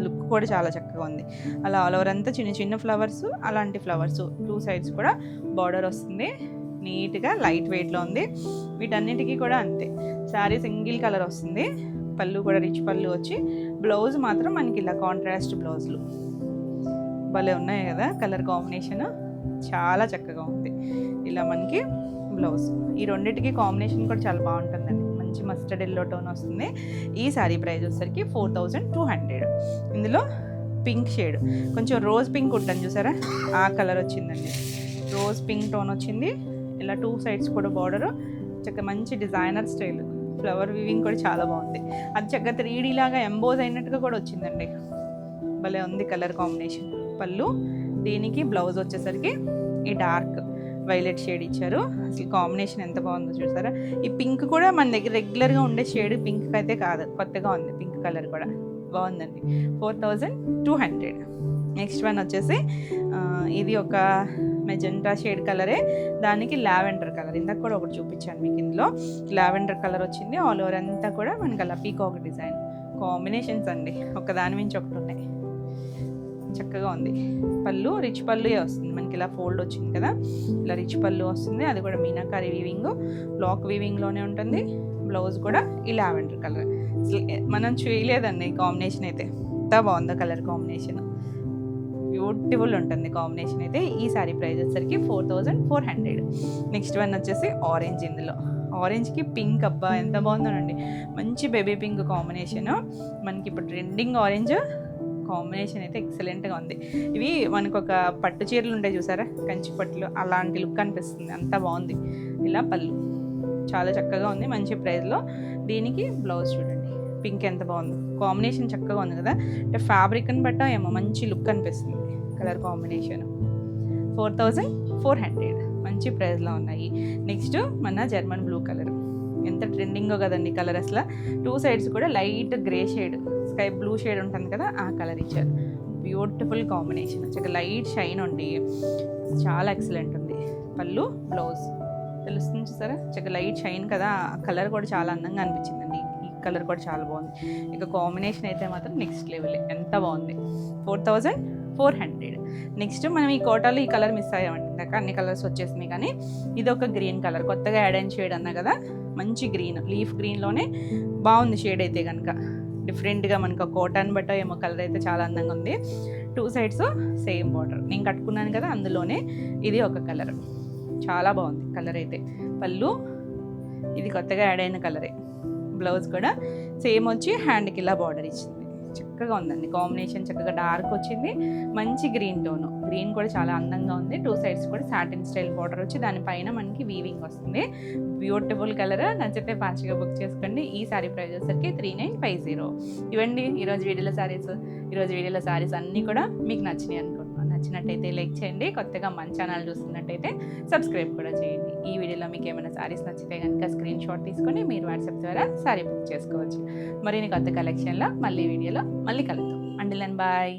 లుక్ కూడా చాలా చక్కగా ఉంది. అలా ఆల్ ఓవర్ అంతా చిన్న చిన్న ఫ్లవర్స్, అలాంటి ఫ్లవర్స్. 2 సైడ్స్ కూడా బార్డర్ వస్తుంది. నీట్గా లైట్ వెయిట్లో ఉంది. వీటన్నిటికీ కూడా అంతే. శారీ సింగిల్ కలర్ వస్తుంది. పళ్ళు కూడా రిచ్ పళ్ళు వచ్చి, బ్లౌజ్ మాత్రం మనకి ఇలా కాంట్రాస్ట్ బ్లౌజులు భలే ఉన్నాయి కదా. కలర్ కాంబినేషన్ చాలా చక్కగా ఉంది. ఇలా మనకి బ్లౌజ్. ఈ రెండింటికి కాంబినేషన్ కూడా చాలా బాగుంటుందండి. మంచి మస్టర్డ్ ఎల్లో టోన్ వస్తుంది. ఈ శారీ ప్రైస్ వచ్చేసరికి 4200. ఇందులో పింక్ షేడ్, కొంచెం రోజ్ పింక్ ఉంటుంది చూసారా, ఆ కలర్ వచ్చిందండి. రోజ్ పింక్ టోన్ వచ్చింది. ఇలా 2 సైడ్స్ కూడా బార్డరు. చక్కగా మంచి డిజైనర్ స్టైల్. ఫ్లవర్ వీవింగ్ కూడా చాలా బాగుంది. అది చక్కగా 3D లాగా ఎంబోజ్ అయినట్టుగా కూడా వచ్చిందండి. భలే ఉంది కలర్ కాంబినేషన్. పళ్ళు, దీనికి బ్లౌజ్ వచ్చేసరికి ఈ డార్క్ వైలెట్ షేడ్ ఇచ్చారు. అసలు కాంబినేషన్ ఎంత బాగుందో చూసారా. ఈ పింక్ కూడా మన దగ్గర రెగ్యులర్గా ఉండే షేడ్ పింక్ అయితే కాదు, కొత్తగా ఉంది. పింక్ కలర్ కూడా బాగుందండి. 4200. నెక్స్ట్ వన్ వచ్చేసి ఇది ఒక మెజెంటా షేడ్ కలరే, దానికి లావెండర్ కలర్. ఇందాక కూడా ఒకటి చూపించాను మీకు. ఇందులో లావెండర్ కలర్ వచ్చింది. ఆల్ ఓవర్ అంతా కూడా మనకి అలా పీకాక్ డిజైన్. కాంబినేషన్స్ అండి ఒకదాని మించి ఒకటి ఉన్నాయి. చక్కగా ఉంది. పళ్ళు రిచ్ పళ్ళు వస్తుంది మనకి. ఇలా ఫోల్డ్ వచ్చింది కదా, ఇలా రిచ్ పళ్ళు వస్తుంది. అది కూడా మీనాకారి వీవింగ్, బ్లాక్ వీవింగ్లోనే ఉంటుంది. బ్లౌజ్ కూడా ఈ లావెండర్ కలర్. మనం చేయలేదండి కాంబినేషన్ అయితే. ఎంత బాగుందో కలర్ కాంబినేషన్. బ్యూటిఫుల్ ఉంటుంది కాంబినేషన్ అయితే. ఈ శారీ ప్రైస్ వచ్చేసరికి 4400. నెక్స్ట్ వన్ వచ్చేసి ఆరెంజ్. ఇందులో ఆరెంజ్కి పింక్, అబ్బా ఎంత బాగుందోనండి. మంచి బేబీ పింక్ కాంబినేషన్. మనకి ఇప్పుడు ట్రెండింగ్ ఆరెంజ్ కాంబినేషన్ అయితే ఎక్సలెంట్గా ఉంది. ఇవి మనకు ఒక పట్టు చీరలు ఉంటాయి చూసారా, కంచి పట్టులు, అలాంటి లుక్ అనిపిస్తుంది. అంత బాగుంది. ఇలా పళ్ళు చాలా చక్కగా ఉంది, మంచి ప్రైస్లో. దీనికి బ్లౌజ్ చూడండి, పింక్ ఎంత బాగుంది, కాంబినేషన్ చక్కగా ఉంది కదా. అంటే ఫ్యాబ్రిక్ని బట్ట ఏమో మంచి లుక్ అనిపిస్తుంది కలర్ కాంబినేషన్. 4400 మంచి ప్రైస్లో ఉన్నాయి. నెక్స్ట్ మన జర్మన్ బ్లూ కలర్, ఎంత ట్రెండింగో కదండి కలర్ అసలు. 2 సైడ్స్ కూడా light grey shade, sky blue shade ఉంటుంది కదా, ఆ కలర్ ఇచ్చారు. బ్యూటిఫుల్ కాంబినేషన్, చక్కగా లైట్ షైన్ ఉండి చాలా ఎక్సలెంట్ ఉంది. పళ్ళు బ్లౌజ్ తెలుస్తుంది చూసారా, చక్కగా లైట్ షైన్ కదా, కలర్ కూడా చాలా అందంగా అనిపించిందండి. ఈ కలర్ కూడా చాలా బాగుంది. ఇక కాంబినేషన్ అయితే మాత్రం నెక్స్ట్ లెవెల్, ఎంత బాగుంది. 4400. నెక్స్ట్ మనం ఈ కోటాలో ఈ కలర్ మిస్ అయ్యామండి, ఇందాక అన్ని కలర్స్ వచ్చేసినాయి కానీ ఇది ఒక గ్రీన్ కలర్, కొత్తగా యాడ్ అయిన షేడ్ అన్నా కదా, మంచి గ్రీన్, లీఫ్ గ్రీన్లోనే బాగుంది షేడ్ అయితే కనుక. డిఫరెంట్గా మనకు కోటాన్ని బట్ట ఏమో కలర్ అయితే చాలా అందంగా ఉంది. 2 సైడ్స్ సేమ్ బార్డర్, నేను కట్టుకున్నాను కదా అందులోనే ఇది ఒక కలర్, చాలా బాగుంది కలర్ అయితే. పళ్ళు ఇది కొత్తగా యాడ్ అయిన కలరే. బ్లౌజ్ కూడా సేమ్ వచ్చి హ్యాండ్కి ఇలా బార్డర్ ఇచ్చింది, చక్కగా ఉందండి. కాంబినేషన్ చక్కగా డార్క్ వచ్చింది, మంచి గ్రీన్ టోను, గ్రీన్ కూడా చాలా అందంగా ఉంది. 2 సైడ్స్ కూడా సాటిన్ స్టైల్ బార్డర్ వచ్చి దానిపైన మనకి వీవింగ్ వస్తుంది. బ్యూటిఫుల్ కలర్, నచ్చితే ఫాస్ట్గా బుక్ చేసుకోండి. ఈ సారీ ప్రైస్ వచ్చేసరికి 3950. ఇవ్వండి ఈరోజు వీడియోలో సారీస్. ఈరోజు వీడియోలో సారీస్ అన్నీ కూడా మీకు నచ్చినాయి అనుకుంటున్నాను. నచ్చినట్టయితే లైక్ చేయండి, కొత్తగా మన ఛానల్ చూస్తున్నట్టయితే సబ్స్క్రైబ్ కూడా చేయండి. ఈ వీడియోలో మీకు ఏమైనా సారీస్ నచ్చితే కనుక స్క్రీన్ షాట్ తీసుకొని మీరు వాట్సాప్ ద్వారా సారీ బుక్ చేసుకోవచ్చు. మరిన్ని కొత్త కలెక్షన్లో మళ్ళీ వీడియోలో మళ్ళీ కలుద్దాం. Until then bye.